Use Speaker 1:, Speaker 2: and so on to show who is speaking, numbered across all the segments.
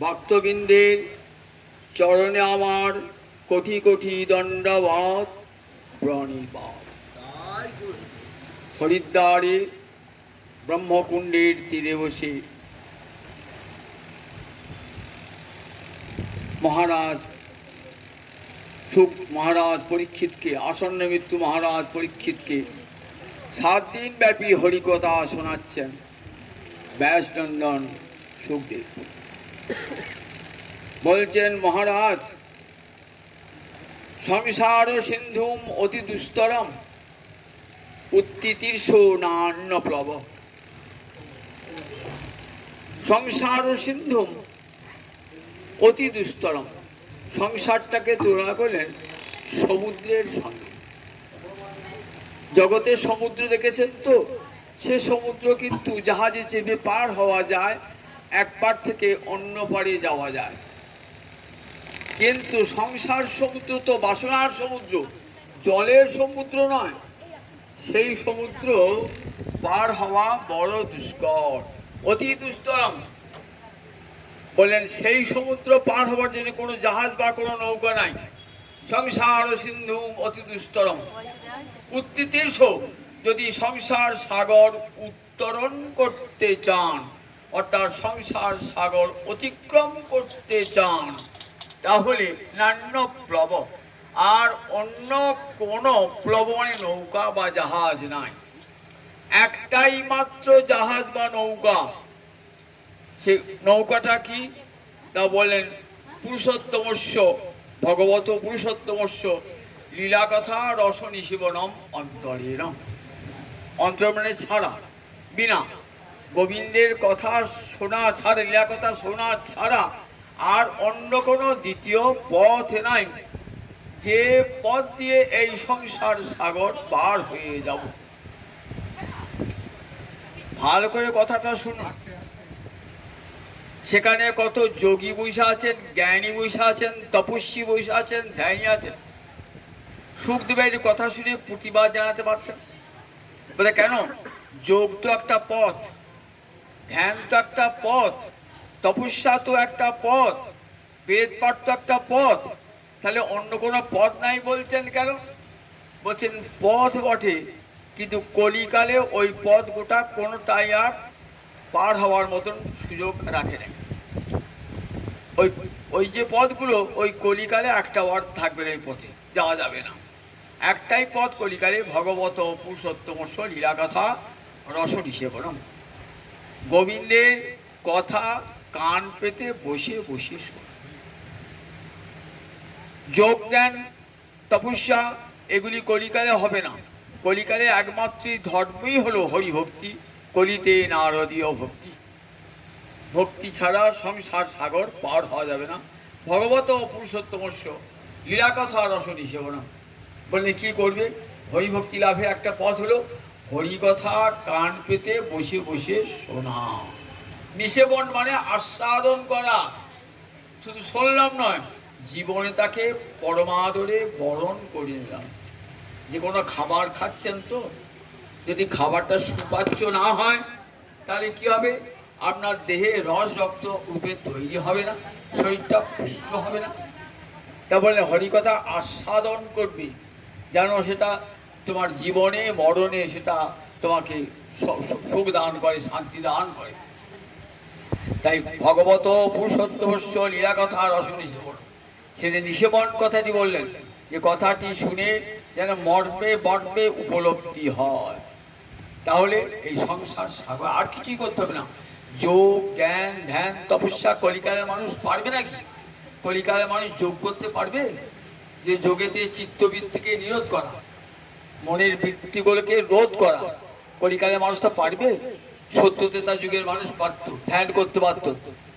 Speaker 1: ভক্তবৃন্দের চরণে আমার কোটি কোটি দণ্ডবাদ প্রণিপাত। হরিদ্বারে ব্রহ্মকুণ্ডের তীরে বসে মহারাজ সুখ মহারাজ পরীক্ষিতকে, আসন্ন মৃত্যু মহারাজ পরীক্ষিতকে 7 দিন ব্যাপী হরিকথা শোনাচ্ছেন ব্যাসনন্দন সুখদেব। বলছেন, মহারাজ, সংসার সিন্ধুম অতি দুস্তরম উত্তিতীর্ষ নান্য প্লব। সংসার সিন্ধুম অতি দুস্তরম, সংসারটাকে তুলনা করলেন সমুদ্রের সঙ্গে। জগতের সমুদ্র দেখেছেন তো, সে সমুদ্র কিন্তু জাহাজে চেপে পার হওয়া যায়, এক পার থেকে অন্য পারে যাওয়া যায়। কিন্তু সংসার সমুদ্র তো বাসনার সমুদ্র, জলের সমুদ্র নয়। সেই সমুদ্র পার হওয়া বড় দুষ্কর, অতি দুস্তরম। বলেন, সেই সমুদ্র পার হওয়ার জন্য কোনো জাহাজ বা কোনো নৌকা নাই। সংসার সিন্ধু অতি দুস্তরম উত্তিতীর্ষ, যদি সংসার সাগর উত্তরণ করতে চান, অর্থাৎ সংসার সাগর অতিক্রম করতে চান, তাহলে নান্য প্লব, আর অন্য কোনো প্লব মানে নৌকা বা জাহাজ নাই। একটাই মাত্র জাহাজ বা নৌকা। সে নৌকাটা কি? তা বলেন, পুরুষোত্তমস্য, ভগবত পুরুষোত্তমস্য লীলা কথা রসনি শিবনম অন্তরেণম। অন্তর মানে ছাড়া, বিনা। গোবিন্দের কথা শোনা ছাড়া, লীলা কথা শোনা ছাড়া আর অন্য কোনো দ্বিতীয় পথ নাই, যে পথ দিয়ে এই সংসার সাগর পার হয়ে যাব। ভালো করে কথাটা শুনুন। সেখানে কত যোগী বৈশা আছেন, জ্ঞানী বৈশা আছেন, তপস্বী বৈশা আছেন, ধ্যানী আছেন। সুখদেবের কথা শুনে প্রতিবাদ জানাতে পারতেন। বলে, কেন? যোগ তো একটা পথ, ধ্যান তো একটা পথ, তপস্যা তো একটা পথ, বেদ পাঠ তো একটা পথ, তাহলে অন্য কোনো পথ নাই বলছেন কেন? বলছেন, পথ বটে, কিন্তু কলিকালে ওই পথ গোটা কোনোটাই আর পার হওয়ার মতন সুযোগ রাখে নাই। ওই যে পথগুলো, ওই কলিকালে একটা বার থাকবে না, এই পথে যাওয়া যাবে না। একটাই পথ কলিকালে, ভগবত পুরুষোত্তমস্য লীলা কথা রসনি সেবনম। গোবিন্দের কথা কান পেতে বসে বসে শোনা। যোগ জ্ঞান তপস্যা এগুলি কলিকালে হবে না। কলিকালে একমাত্র ধর্মই হলো হরিভক্তি, কলিতে নারদীয় ভক্তি। ভক্তি ছাড়া সংসার সাগর পার হওয়া যাবে না। ভগবত পুরুষোত্তমস্য লীলা কথা রসনি সেবনম। বললে কি করবে? হরিভক্তি লাভে একটা পথ হলো হরিকথা কান পেতে বসে বসে শোনা। নিষেবন মানে আস্বাদন করা, শুধু শুনলাম নয়, জীবনে তাকে পরমাদরে বরণ করে নিলাম। যে কোনো খাবার খাচ্ছেন তো, যদি খাবারটা সুপাচ্য না হয়, তাহলে কি হবে? আপনার দেহে রস রক্ত রূপে তৈরি হবে না, শরীরটা পুষ্ট হবে না। তা বলে হরিকথা আস্বাদন করবে, যেন সেটা তোমার জীবনে মরণে সেটা তোমাকে সুখ দান করে, শান্তি দান করে। তাই ভগবত পুরুষোত্তমস্য লীলা কথা রসনি সেবন, সেটা নিষেবন কথাটি বললেন, যে কথাটি শুনে যেন মর্মে মর্মে উপলব্ধি হয়। তাহলে এই সংসার সাগর আর কিছুই করতে হবে না। যোগ জ্ঞান ধ্যান তপস্যা কলিকালের মানুষ পারবে নাকি? কলিকালের মানুষ যোগ করতে পারবে? যে যোগেতে চিত্তবৃত্তিকে নিরোধ করা, মনের বৃত্তিগুলোকে রোধ করা, কলিকালের মানুষ তা পারবে? সত্যতেতা যুগের মানুষ পারত, ধ্যান করতে পারত।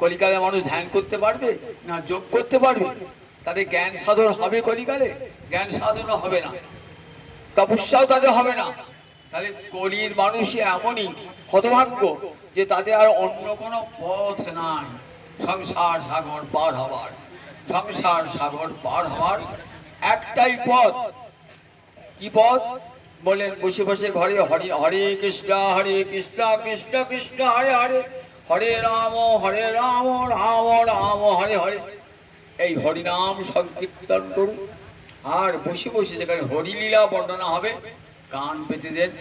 Speaker 1: কলিকালের মানুষ ধ্যান করতে পারবে না? যোগ করতে পারবে? তাদের জ্ঞান সাধন হবে কলিকালে? জ্ঞান সাধনও হবে না, তপস্যাও তাদের হবে না। তাহলে কলির মানুষই এমনই হতভাগ্য যে তাদের আর অন্য কোনো পথ নাই সংসার সাগর পার হওয়ার। সংসার সাগর পার হওয়ার একটাই পথ। কি পথ? বলেন, বসে বসে ঘরে হরে হরে কৃষ্ণ কৃষ্ণ কৃষ্ণ কৃষ্ণ হরে হরে, হরে রাম রাম রাম হরে হরে, এই হরিনাম সংকীর্তন করুন। আর বসে বসে যেখানে হরিলীলা বর্ণনা হবে কান পেতে দেন,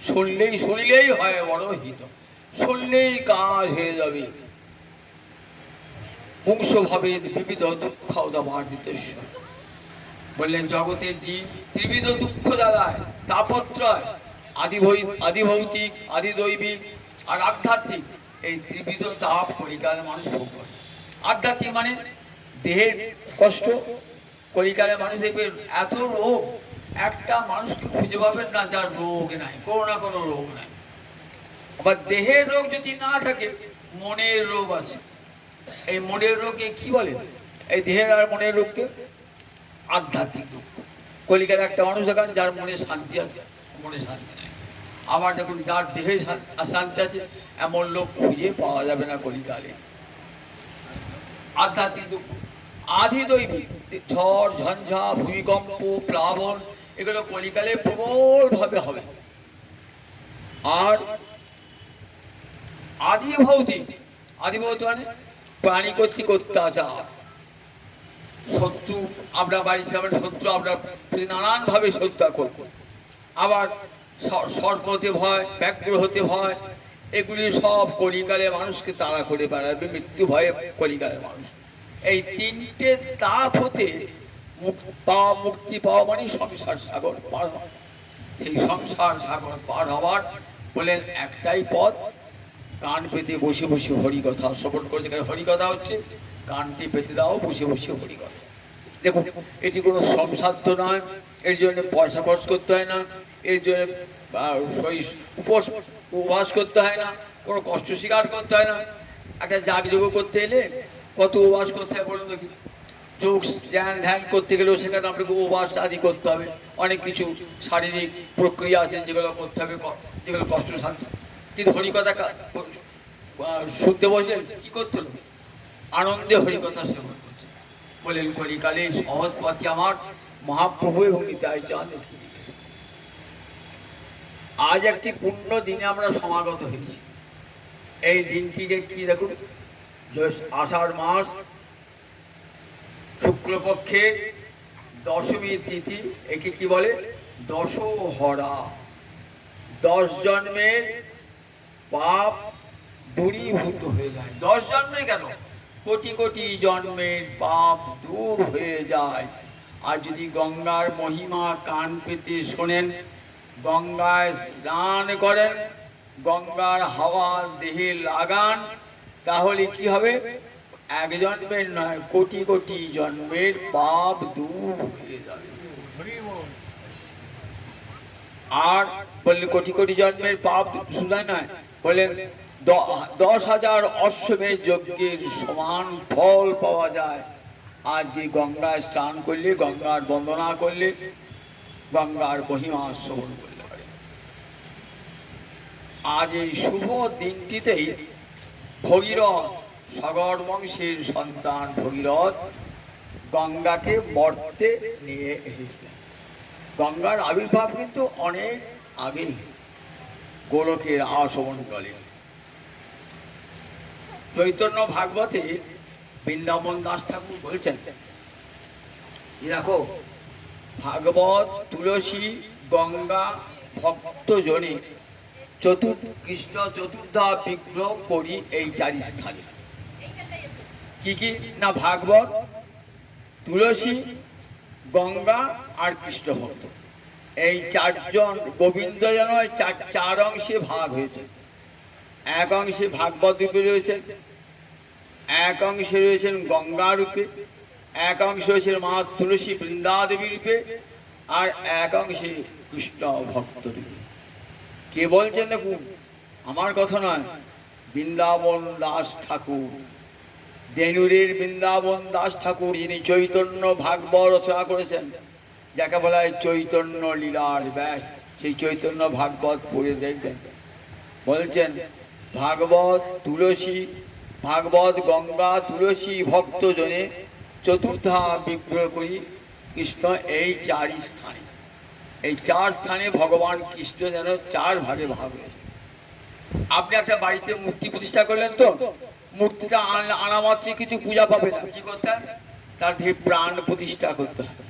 Speaker 1: শুনলেই হয় বড় হিত, শুনলেই কাজ হয়ে যাবে। পুংসভাবে বিবিধ দুঃখ উদাবার্জিতেশ্বর বললেন, জগতের জীব ত্রিবিধ দুঃখ জ্বালায়, তাপত্রয়, আদিভৌতিক, আদিদৈবিক আর আধ্যাত্মিক, এই ত্রিবিধ তাপ কলিকালে মানুষ ভোগ করে। আধ্যাত্মিক মানে দেহের কষ্ট, কলিকালে মানুষ দেখবে এত রোগ, একটা মানুষকে খুঁজে পাবেন না যার রোগ নাই, কোনো না কোনো রোগ নাই। আবার দেহের রোগ যদি না থাকে, মনের রোগ আছে। এই মনের রোগকে কি বলে? এই দেহের আর মনের রোগকে আধ্যাত্মিক দুঃখ। কলিকালে একটা মানুষ দেখান যার মনে শান্তি আছে, মনে শান্তি নাই। আবার দেখুন যার দেহে শান্তি আছে, এমন লোক খুঁজে পাওয়া যাবে না কলিকালে। আধ্যাত্মিক দুঃখ। আদিদৈবিক ঝড় ঝঞ্ঝা, ভূমিকম্প, প্লাবন, এগুলো কলিকালে প্রবল ভাবে হবে। আর আদিভৌতিক মানে প্রাণী কর্তৃক অত্যাচার, শত্রু, আমরা বাড়ি যাবেন, শত্রু আমরা নানান ভাবে হত্যা করব। আবার সর্পতে ভয়, ব্যাঘ্র হতে ভয়, এগুলি সব কলিকালে মানুষকে তাড়া করে বেড়াবে, মৃত্যু ভয়ে কলিকালে মানুষ। এই তিনটে তাপ হতে মুক্তি পাওয়া মানে সংসার সাগর পার হওয়া। সেই সংসার সাগর পার হওয়ার বলেন একটাই পথ, কান পেতে বসে বসে হরিকথা শ্রবণ করে। যেখানে হরিকথা হচ্ছে কানটি পেতে দাও, বসে বসে হরিকথা। দেখুন, এটি কোনো শ্রমসাধ্য নয়, এর জন্য পয়সা খরচ করতে হয় না, এর জন্য উপবাস করতে হয় না, কোনো কষ্ট স্বীকার করতে হয় না। একটা যাগযজ্ঞ করতে এলে কত উপবাস করতে হয় বলুন দেখি? যোগ ধ্যান করতে গেলেও সেখানে আপনাকে উপবাস আদি করতে হবে, অনেক কিছু শারীরিক প্রক্রিয়া আছে যেগুলো করতে হবে, যেগুলো কষ্টসাধ্য। কিন্তু হরিকথা শুনতে বসলেন, কি করতে হলো? আনন্দে হরিকথা সেবন করছে। বলেন কলিকালে সহজ পথে আমার মহাপ্রভু এবং নিতাই চাঁদ দেখিয়ে দিয়েছে। আজ একটি পূর্ণ দিনে আমরা সমাগত হয়েছি। এই দিনটিকে কি দেখুন, আষাঢ় মাস শুক্লপক্ষের দশমীর তিথি, একে কি বলে? দশহরা। 10 জন্মের পাপ দূরীভূত হয়ে যায়। 10 জন্মে কেন, কোটি কোটি জন্মের পাপ দূর হয়ে যায়। আর যদি গঙ্গার মহিমা কান পেতে শোনেন, গঙ্গায় স্নান করেন, গঙ্গার হাওয়া দেহে লাগান, তাহলে কি হবে? 1 জন্মের নয়, কোটি কোটি জন্মের পাপ দূর হয়ে যাবে। আর বললে কোটি কোটি জন্মের পাপ শুধু নয়, বলেন 10,000 অশ্বমেধ যজ্ঞের সমান ফল পাওয়া যায়। আজকে গঙ্গায় স্নান করলে, গঙ্গার বন্দনা করলে, গঙ্গার মহিমা শ্রবণ করলে পারে। আজ এই শুভ দিনটিতেই ভগীরথ, সাগর বংশের সন্তান ভগীরথ গঙ্গাকে মর্তে নিয়ে এসেছিলেন। গঙ্গার আবির্ভাব কিন্তু অনেক আগেই, গোলকের আশোভন কালে। চৈতন্য ভাগবতে বৃন্দাবন দাস ঠাকুর বলছেন, দেখো ভাগবত, তুলসী, গঙ্গা, ভক্তজনে কৃষ্ণ চতুর্ধা বিগ্রহ করি এই 4 স্থানে। কি কি না? ভাগবত, তুলসী, গঙ্গা আর কৃষ্ণ ভক্ত। এই 4 জন গোবিন্দ যেন 4 অংশে ভাগ হয়েছে। এক অংশে ভাগবত রূপে রয়েছেন, এক অংশে রয়েছেন গঙ্গা রূপে, এক অংশ রয়েছেন মা তুলসী বৃন্দাদেবী রূপে, আর এক অংশে কৃষ্ণ ভক্ত রূপে। কে বলছেন দেখুন, আমার কথা নয়, বৃন্দাবন দাস ঠাকুর, দেনুরের বৃন্দাবন দাস ঠাকুর, যিনি চৈতন্য ভাগবত রচনা করেছেন, যাকে বলা হয় চৈতন্য লীলার ব্যাস। সেই চৈতন্য ভাগবত পড়ে দেখবেন। বলছেন ভাগবত, তুলসী, ভাগবত, গঙ্গা, তুলসী ভক্তজনে চতুর্থা বিগ্রহ করি কৃষ্ণ এই 4 স্থানে। এই 4 স্থানে ভগবান কৃষ্ণ যেন 4 ভাগে ভাগ হয়েছে। আপনি একটা বাড়িতে মূর্তি প্রতিষ্ঠা করলেন, তো মূর্তিটা আনা মাত্রই কিন্তু পূজা পাবে না, কি করতে হয়? তার দিয়ে প্রাণ প্রতিষ্ঠা করতে হবে,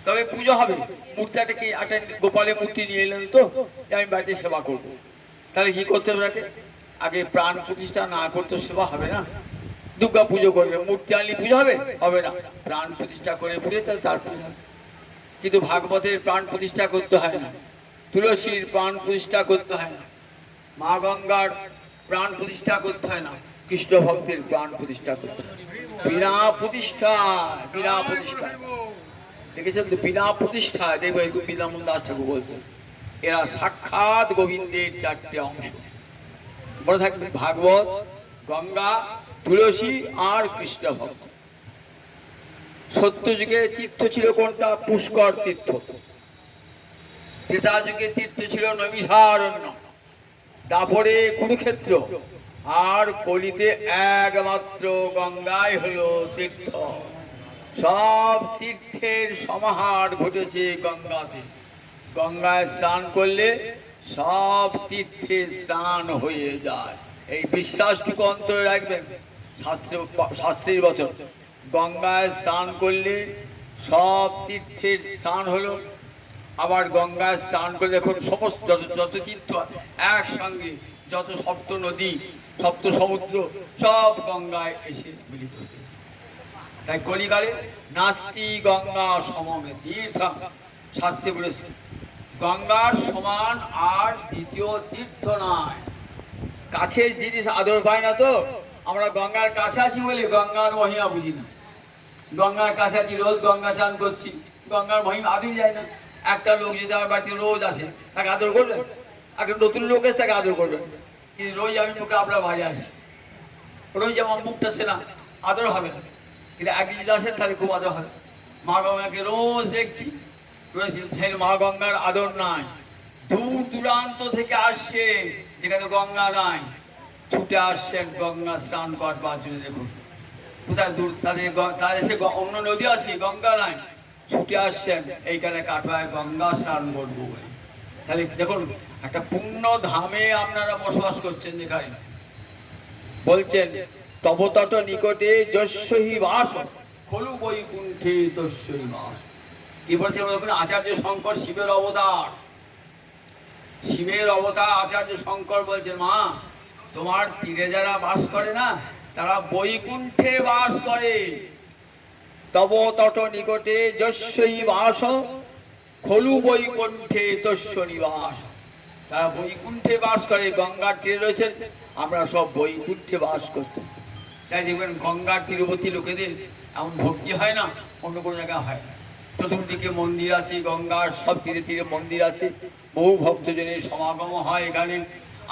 Speaker 1: তবে পুজো হবে। মূর্তিটাকে একটা গোপালের মূর্তি নিয়ে এলেন, তো আমি বাড়িতে সেবা করব, তাহলে কি করতে হবে? তাকে আগে প্রাণ প্রতিষ্ঠা না করতে সেবা হবে না। দুর্গা পুজো করবে, মূর্তি আনলে পুজো হবে? হবে না। প্রাণ প্রতিষ্ঠা করে পুজো, তাহলে তার পুজো হবে। কিন্তু ভাগবতের প্রাণ প্রতিষ্ঠা করতে হয় না, তুলসীর প্রাণ প্রতিষ্ঠা করতে হয় না, মা গঙ্গার প্রাণ প্রতিষ্ঠা করতে হয় না, কৃষ্ণ ভক্তের প্রাণ প্রতিষ্ঠা করতে হয়। বিনা প্রতিষ্ঠা, বিনা প্রতিষ্ঠা, দেখেছেন তো? বিনা প্রতিষ্ঠায় দেখবে বৃন্দাবন দাস ঠাকুর বলছেন, এরা সাক্ষাৎ গোবিন্দের চারটে অংশ। মনে থাকবে, ভাগবত, গঙ্গা, তুলসী আর কৃষ্ণ ভক্ত। সত্য যুগে তীর্থ ছিল কোনটা? পুষ্কর তীর্থ। ত্রেতা যুগে তীর্থ ছিল নৈমিষারণ্য, তারপরে কুরুক্ষেত্র, আর কলিতে একমাত্র গঙ্গাই হলো তীর্থ। সব তীর্থের সমাহার ঘটেছে গঙ্গাতে। গঙ্গায় স্নান করলে সব তীর্থে স্নান হয়ে যায়, এই বিশ্বাসটুকু অন্তরে রাখবেন। শাস্ত্রের বচন, গঙ্গায় স্নান করলে সব তীর্থের স্নান হলো। আবার গঙ্গায় স্নান করলে এখন সমস্ত যত তীর্থ একসঙ্গে, যত সপ্ত নদী, সপ্ত সমুদ্র, সব গঙ্গায় এসে মিলিত হয়েছে। তাই কলিকালে নাস্তি গঙ্গা সমমে তীর্থ, শাস্ত্রে বলেছে গঙ্গার সমান আর দ্বিতীয় তীর্থ নয়। কাছের জিনিস আদর পায় না, তো আমরা গঙ্গার কাছে আছি বলে গঙ্গার মহিমা বুঝি না। গঙ্গার কাছে আছি, রোজ গঙ্গা স্নান করছি, গঙ্গার মহিমা আদর যায় না। একটা লোক যদি আমার বাড়িতে রোজ আসে, তাকে আদর করবেন? একটা নতুন লোক এসে তাকে আদর করবেন, কিন্তু রোজ আমি মুখে আপনার বাড়ি আসি, রোজ আমার মুখটা ছেনা, আদর হবে না। কিন্তু একদিন যদি আসেন তাহলে খুব আদর হবে। মা গঙ্গাকে রোজ দেখছি, মা গঙ্গার আদর নাই। দূর দূরান্ত থেকে আসছে, যেখানে গঙ্গা নাই, ছুটে আসছেন গঙ্গা স্নান করবার জন্য। দেখুন কোথায় দূর, তাদের সে অন্য নদী আছে, গঙ্গা নাই, ছুটে আসছেন এইখানে কাটোয়ায় গঙ্গা স্নান করবো বলে। তাহলে দেখুন, একটা পূর্ণ ধামে আপনারা বসবাস করছেন, যেখানে বলছেন তব তট নিকটে যস্যহি বাস, খলু বৈকুণ্ঠে তস্যহি বাস। কি বলছেন? আচার্য শঙ্কর শিবের অবতার, শিবের অবতার আচার্য শঙ্কর বলছেন, মা তোমার তীরে যারা বাস করে না, তারা বৈকুণ্ঠে বাস করে। তব তট নিকটে যস্যই বাস, খলু বৈকুণ্ঠে তস্য নিবাস। তারা বৈকুণ্ঠে বাস করে, গঙ্গার তীরে রয়েছেন, আমরা সব বৈকুণ্ঠে বাস করছি। তাই দেখবেন গঙ্গার তীরবর্তী লোকেদের এমন ভক্তি হয় না, অন্য কোনো জায়গায় হয় না। চতুর্দিকে মন্দির আছে, গঙ্গার সব তীরে তীরে মন্দির আছে, বহু ভক্তজনের সমাগম হয় এখানে।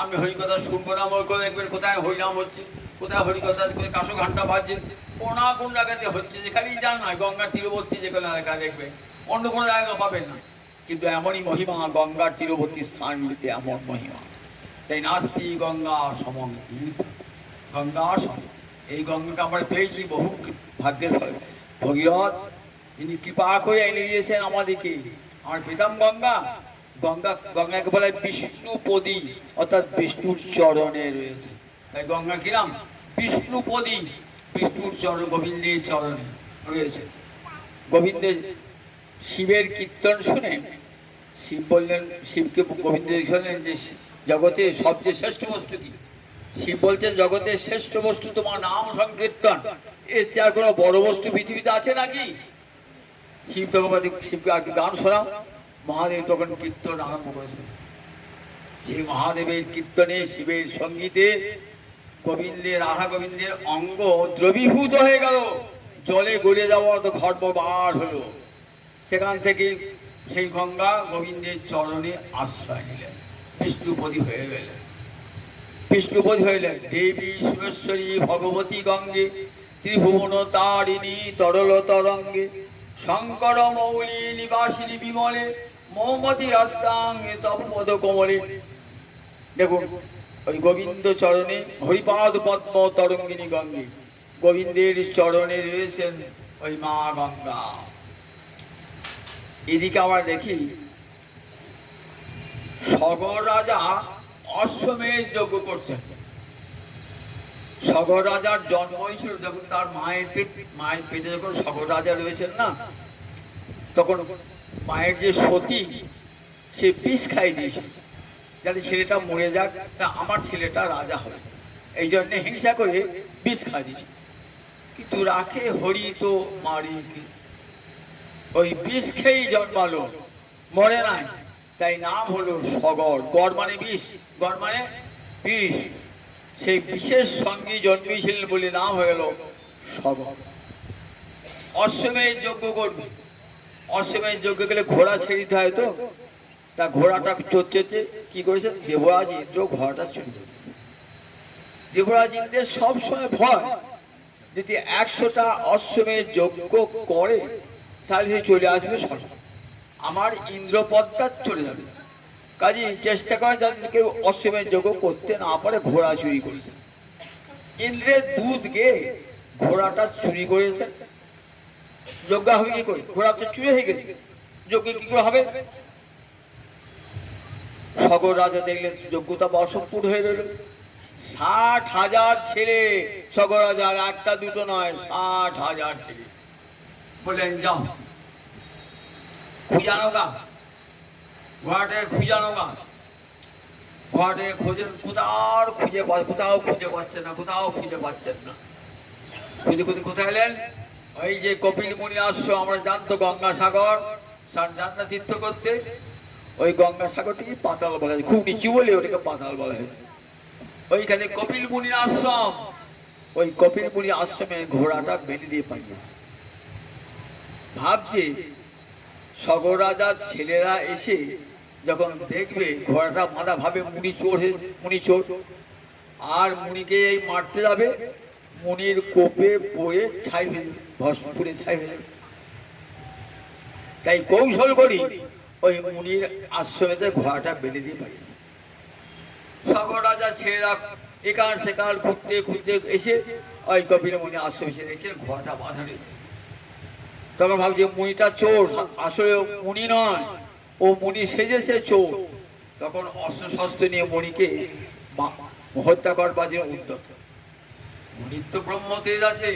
Speaker 1: আমি হরিকথা শুনবো না, আমার করে দেখবেন কোথায় হরিনাম হচ্ছে, কোথায় হরিকথা, কোথায় কাশো ঘন্টা বাজছে, কোনা কোন জায়গাতে হচ্ছে, যেখানেই যান না গঙ্গার তীরবর্তী যে কোনো এলাকা দেখবে, অন্য কোনো জায়গা পাবেন না। কিন্তু এমনই মহিমা গঙ্গার তীরবর্তী স্থানগুলিতে, এমন মহিমা। তাই নাস্তি গঙ্গা সমম তীর্থ, গঙ্গা সম। এই গঙ্গাকে আমরা পেয়েছি বহু ভাগ্যের ফলে। ভগীরথ তিনি কৃপা করে এনে দিয়েছেন আমাদেরকে। আমার পেতাম গঙ্গা, গঙ্গাকে বলা হয় বিষ্ণুপদী, অর্থাৎ বিষ্ণুর চরণে রয়েছে। তাই গঙ্গার কি নাম? বিষ্ণুপদী, বিষ্ণুর চরণ, গোবিন্দের চরণে রয়েছে। গোবিন্দের শিবের কীর্তন শুনে শিব বললেন, শিবকে গোবিন্দ শুনলেন যে জগতের সবচেয়ে শ্রেষ্ঠ বস্তু কি? শিব বলছেন জগতের শ্রেষ্ঠ বস্তু তোমার নাম সংকীর্তন, এর চেয়ে আর কোনো বড় বস্তু পৃথিবীতে আছে নাকি? শিব তখন শিবকে আর কি গান শোনাও। মহাদেব তখন কীর্তন আরম্ভ করেছেন। সেই মহাদেবের কীর্তনে, শিবের সঙ্গীতে গোবিন্দের, রাধা গোবিন্দের অঙ্গ দ্রবীভূত হয়ে গেল, জলে গড়ে যাওয়ার তো ঘর্ম বার হলো। সেখান থেকে সেই গঙ্গা গোবিন্দের চরণে আশ্রয় নিলেন, বিষ্ণুপদী হয়ে রইলেন। বিষ্ণুপদী হইলেন দেবী সুরেশ্বরী ভগবতী গঙ্গে, ত্রিভুবন তারিণী তরল তরঙ্গে, শঙ্কর মৌলি নিবাসিনী বিমলে, মৌমতি রাস্তাঙ্গে তব পদ কোমলে। দেখুন ওই গোবিন্দ চরণে, হরিপাদ পদ্ম তরঙ্গিনী গঙ্গে, গোবিন্দের চরণে রয়েছেন ওই মা গঙ্গা। এদিকে আমরা দেখি সগর রাজা অশ্বমেধ যজ্ঞ করছেন। সগর রাজার জন্ম হয়েছিল যখন তার মায়ের পেটে যখন সগর রাজা রয়েছেন না, তখন মায়ের যে সতী সে বিষ খাই দিয়েছিল, যাতে ছেলেটা মরে যাক, আমার ছেলেটা রাজা হবে, এই জন্য হিংসা করে বিষ খাই দিয়েছিল। কিন্তু রাখে হরি তো মারি, ওই বিষ খেয়েই জন্মালো, মরে নাই, তাই নাম হলো সগর। গড় মানে বিষ, গড় মানে বিষ, সেই বিশেষ সঙ্গে জন্মেছিলেন বলে নাম হয়ে গেল সগর। অশ্বমেধ যজ্ঞ করবে, অশ্বমেধ যজ্ঞ গেলে ঘোড়া ছেড়ে দিতে হয়, তো তা ঘোড়াটা চড়তে কি করেছে, দেবরাজ ইন্দ্র ঘোড়াটা চুরি করে। দেবরাজ ইন্দ্রের সবসময় ভয়, যদি 100টা অশ্বমেধ যজ্ঞ করে তাহলে সে চলে আসবে সরকার, আমার ইন্দ্রপদটা চলে যাবে। কাজে চেষ্টা করে যাতে কেউ অশ্বমেধ যজ্ঞ করতে না পারে, ঘোড়া চুরি করেছে। ইন্দ্রের দুধ গিয়ে ঘোড়াটা চুরি করেছে, যজ্ঞ হবে কি করে? ঘোড়া তো চুরি হয়ে গেছে, যজ্ঞ কি করে হবে? সগর রাজা দেখলেন যজ্ঞতা অসম্পূর্ণ হয়ে রইল। 60,000 ছেলে সগর রাজার, একটা দুটো নয়, 60,000 ছেলে। বললেন যাও খুঁজানো গা, ঘোড়াটাকে খুঁজানো গা। ঘোড়াটাকে খোঁজেন, কোথাও খুঁজে পাচ্ছেন না, কোথাও খুঁজে পাচ্ছেন না। খুঁজে খুঁজে কোথায় এলেন? ওই যে কপিল মুনি আশ্রম, আমরা জানতো গঙ্গাসাগর, জান্না তীর্থ করতে, ওই গঙ্গাসাগরটিকে পাতাল বলা হয়েছে, খুব নিচু বলে ওটাকে পাতাল বলা হয়েছে। ওইখানে কপিল মুনির আশ্রম, ওই কপিল মুনি আশ্রমে ঘোড়াটা বেঁধে দিয়ে পাঠিয়েছে। ভাবছে সগর রাজার ছেলেরা এসে যখন দেখবে ঘোড়াটা মাথা, ভাবে মুনি চোর হয়েছে, মুনি চোর, আর মুনিকে এই মারতে যাবে, মুনির কোপে পড়ে ছাই হয়ে যাবে, ভস্মপুরে ছাই হয়ে যাবে। তাই কৌশল করি ওই মুনির আশ্রমেতে ঘোড়াটা বেঁধে দিয়ে পাঠিয়েছে। সগর রাজা ছেলেরা এখান সেখান ঘুরতে ঘুরতে এসে ওই কপিল মুনি আশ্রমে এসে দেখছেন ঘোড়াটা বাঁধা রয়েছে। তখন ভাবছে মুনিটা চোর, আসলে মুনি নয়, ও মুনি সেজেছে চোর। তখন অস্ত্র শস্ত্র নিয়ে মুনিকে হত্যা করবার জন্য উদ্যত। মুনির তো ব্রহ্ম তেজ আছে,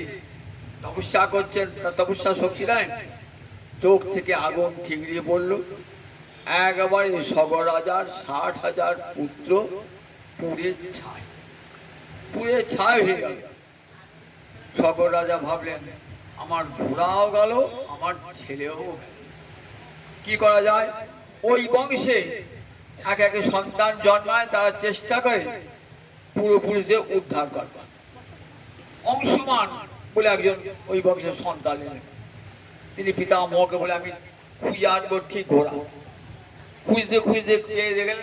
Speaker 1: তপস্যা করছেন, তপস্যা শক্তি নাই, চোখ থেকে আগুন ঠিকরিয়ে পড়লো। একবারে সগর রাজার 60,000 পুত্র পুড়ে ছাই হয়ে গেল। সগর রাজা ভাবলেন আমার ঘোড়াও গেল, আমার ছেলেও গেল, কি করা যায়? ওই বংশে একে একে সন্তান জন্মায়, তারা চেষ্টা করে পূর্বপুরুষদের উদ্ধার করবার। অংশুমান বলে একজন ওই বংশের সন্তান এলেন, তিনি পিতামহকে বলে আমি খুঁজে আনবো ঠিক ঘোড়া। খুঁজতে খুঁজতে দেখলেন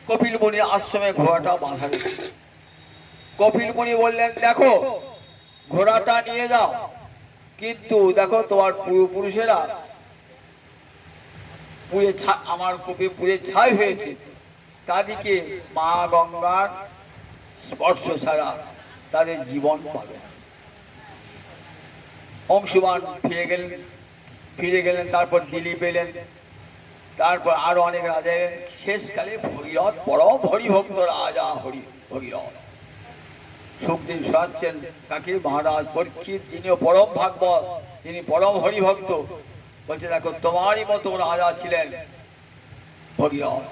Speaker 1: কপিল মুনি আশ্রমে ঘোড়াটা বাঁধা রয়েছে। কপিল মুনি বললেন দেখো ঘোড়াটা নিয়ে যাও, কিন্তু দেখো তোমার পূর্বপুরুষেরা পুড়ে আমার কোপে পুড়ে ছাই হয়েছে, তাদেরকে মা গঙ্গার স্পর্শ ছাড়া তাদের জীবন পাবে না। অংশুমান ফিরে গেলেন, তারপর দিলীপ এলেন, তারপর আরো অনেক রাজা এলেন। শেষকালে ভগীরথ, পরম হরিভক্ত রাজা ভগীরথ, সুখদেব শোনাচ্ছেন কাকে? মহারাজ পরীক্ষিত, যিনি পরম ভাগবত, যিনি পরম হরিভক্ত, বলছে দেখো তোমারই মতো রাজা ছিলেন ভগীরথ,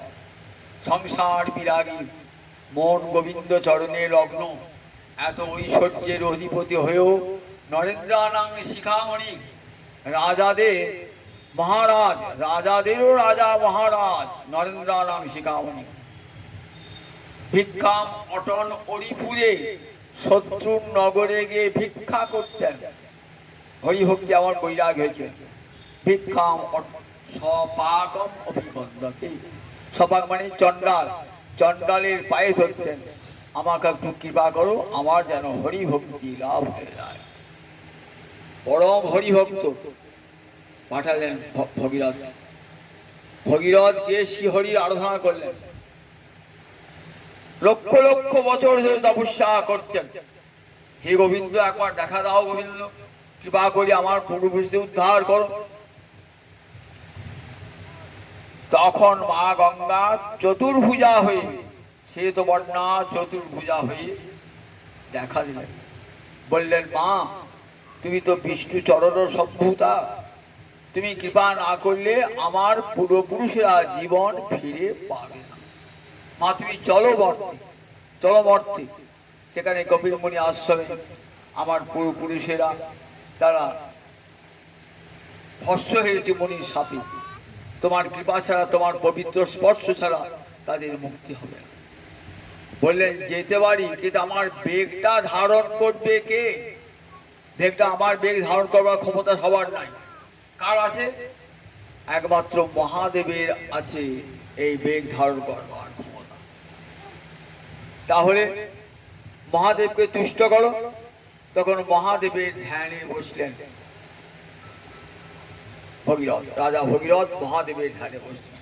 Speaker 1: সংসার বিরাগী, মন গোবিন্দ চরণে লগ্ন, এত ঐশ্বর্যের অধিপতি হয়েও নরেন্দ্রানাং শিখামণি, রাজাদের মহারাজ, রাজাদেরও রাজা মহারাজ, নরেন্দ্রানাং শিখামণি, ভিক্ষাম অটন অরিপুরে শত্রুর নগরে গিয়ে ভিক্ষা করতেন। হরিভক্তি আমার বৈরাগ হয়েছে। ভিক্ষাম সপাকম অভিবন্দতে, সপাক মানে চণ্ডাল, চণ্ডালের পায়ে ধরতেন, আমাকে একটু কৃপা করো, আমার যেন হরিভক্তি লাভ হয়ে যায়। পরম হরিভক্ত পাঠালেন ভগীরথ। ভগীরথ গিয়ে শ্রীহরির আরাধনা করলেন, লক্ষ লক্ষ বছর ধরে তপস্যা করছেন। হে গোবিন্দ একবার দেখা দাও, গোবিন্দ কৃপা করি আমার পূর্বপুরুষদের উদ্ধার করো। তখন মা গঙ্গা চতুর্ভুজা হয়ে সে তো বন্যা চতুর্ভুজা হয়ে দেখা দিলেন, বললেন, মা তুমি তো বিষ্ণু চরণ সম্ভূতা, তুমি কৃপা না করলে আমার পূর্বপুরুষেরা জীবন ফিরে পাবে না। মা তুমি চলো মর্তে, চলো মর্তে। সেখানে কপিল মুনি আশ্রমে আমার পূর্বপুরুষেরা তারা ভস্য হয়েছে মুনির সাপে। তোমার কৃপা ছাড়া, তোমার পবিত্র স্পর্শ ছাড়া তাদের মুক্তি হবে না। বললেন, যেতে পারি, কিন্তু আমার বেগটা ধারণ করবে কে? বেগটা, আমার বেগ ধারণ করবার ক্ষমতা সবার নাই। কার আছে? একমাত্র মহাদেবের আছে এই বেগ ধারণ করবার ক্ষমতা। তাহলে মহাদেবকে তুষ্ট করো। তখন মহাদেবের ধ্যানে বসলেন ভগীরথ, রাজা ভগীরথ মহাদেবের ধ্যানে বসলেন।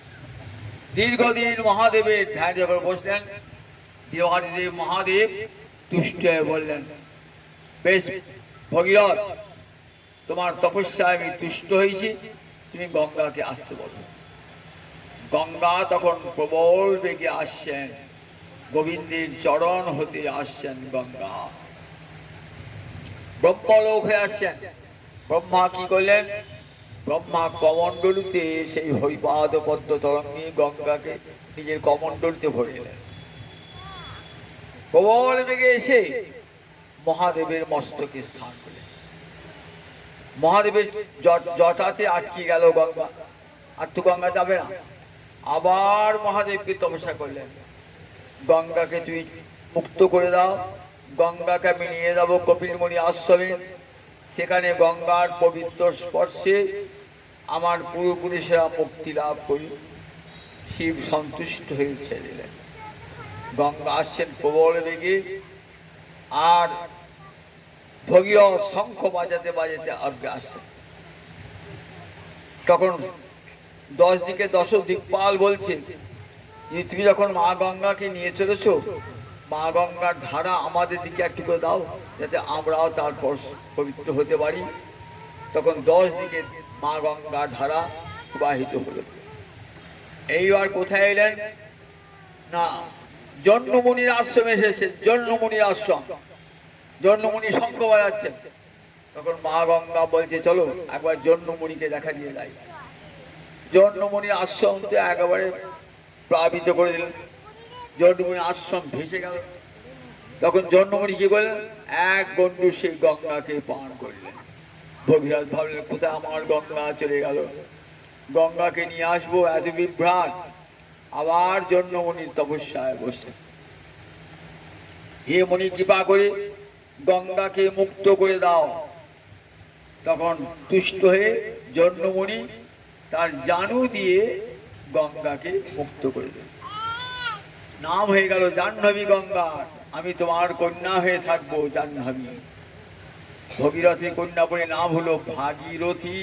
Speaker 1: দীর্ঘদিন মহাদেবের ধ্যানে যখন বসলেন, দেবাদিদেব মহাদেব তুষ্ট হয়ে বললেন, বেশ ভগীরথ, তোমার তপস্যায় আমি তুষ্ট হয়েছি, তুমি গঙ্গাকে আসতে বলো। গঙ্গা তখন প্রবল বেগে আসছেন, গোবিন্দের চরণ হতে আসছেন গঙ্গা, ব্রহ্মলোক হয়ে আসছেন। ব্রহ্মা কি করলেন? ব্রহ্মা কমণ্ডলুতে সেই হরিপাদ পদ্ম তরঙ্গে গঙ্গাকে নিজের কমণ্ডলুতে ভরে দিলেন। প্রবল বেগে এসে মহাদেবের মস্তকে স্থান করলেন। মহাদেবের জটাতে আটকে গেল গঙ্গা, আর তো গঙ্গা যাবে না। আবার মহাদেবকে তপস্যা করলেন, গঙ্গাকে তুমি মুক্ত করে দাও, গঙ্গাকে আমি নিয়ে যাবো কপিল মুনি আশ্রমে। সেখানে গঙ্গার পবিত্র স্পর্শে আমার পূর্বপুরুষেরা মুক্তি লাভ করি। শিব সন্তুষ্ট হয়ে ছেড়ে দিলেন। গঙ্গা আসছেন প্রবল বেগে, আর ভগীরথ শঙ্খ বাজাতে বাজাতে আগে আসছেন। তখন 10 দিকে 10 দিকপাল বলছে যে, তুমি যখন মা গঙ্গাকে নিয়ে চলেছো, মা গঙ্গার ধারা আমাদের দিকে একটু করে দাও, যাতে আমরাও তারপর পবিত্র হতে পারি। তখন 10 দিকে মা গঙ্গার ধারা প্রবাহিত হলো। এইবার কোথায় এলেন না, জন্মমুনির আশ্রমে এসেছেন। জন্মমুনির আশ্রম, জন্মমুনি শঙ্খ বাজাচ্ছেন। তখন মা গঙ্গা বলছে, চলো একবার জন্মমুনিকে দেখা দিয়ে যাই। জন্মমুনির আশ্রমকে একেবারে প্লাবিত করে দিলেন। জন্মমুনির আশ্রম ভেসে গেল। তখন জন্মমুনি কি করলেন? এক গন্ডু সেই গঙ্গাকে পান করলেন। ভগীরথ ভাবলেন, কোথায় আমার গঙ্গা চলে গেল, গঙ্গাকে নিয়ে আসবো, এত বিভ্রাট। আবার জন্মমুনির তপস্যায় বসে, হে মুনি কৃপা করে গঙ্গাকে মুক্ত করে দাও। তখন তুষ্ট হয়ে জন্মমুনি তার জানু দিয়ে গঙ্গাকে মুক্ত করে দেন। নাম হয়ে গেল জাহ্নবী গঙ্গা। আমি তোমার কন্যা হয়ে থাকবো জাহ্নবী। ভগীরথের কন্যা বলে নাম হলো ভাগীরথী,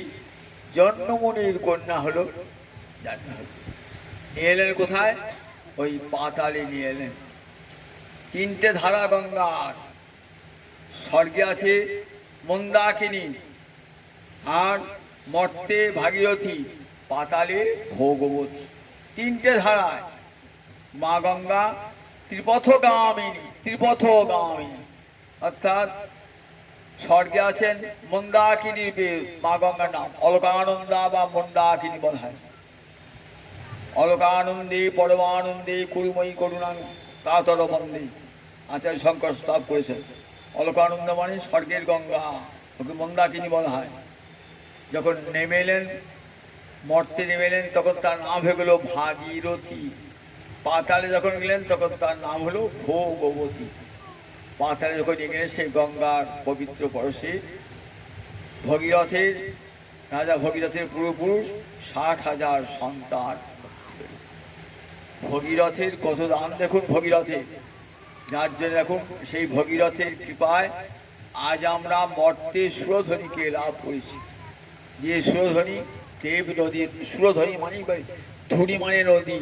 Speaker 1: জন্মমুনির কন্যা হলো জাহ্নবী। নিয়ে এলেন কোথায়? ওই পাতালে নিয়ে এলেন। 3টে ধারা গঙ্গার। স্বর্গে আছে মন্দাকিনী, আর মর্তে ভাগীরথী, পাতালে ভোগবতী। 3টে ধারায় মা গঙ্গা ত্রিপথগামিনী। ত্রিপথগামিনী অর্থাৎ স্বর্গে আছেন মন্দাকিনীর মা গঙ্গার নাম অলকানন্দা বা মন্দাকিনী বলা হয়। অলকানন্দে পরমানন্দে কুরুময়ী করুণাং কাতর বন্দে, আচার্য শঙ্কর স্তব করেছেন। অলকানন্দ মানে স্বর্গের গঙ্গা, ওকে মন্দাকিনী বলা হয়। যখন নেমেলেন, মর্তে নেমেলেন, তখন তার নাম হয়ে গেল ভাগীরথী। পাতালে যখন গেলেন, তখন তার নাম হলো ভোগবতী। পাতালে যখন গেলেন, সেই গঙ্গার পবিত্র পরশে ভগীরথের, রাজা ভগীরথের পূর্বপুরুষ 60,000 সন্তান। ভগীরথের কত দান দেখুন ভগীরথের। যার জন্য দেখুন সেই ভগীরথের কৃপায় আজ আমরা মর্তে সুরধ্বনিকে লাভ করেছি। যে সুরধ্বনি দেব নদীর, সুরধ্বনি মানে ধুনি মানে নদী,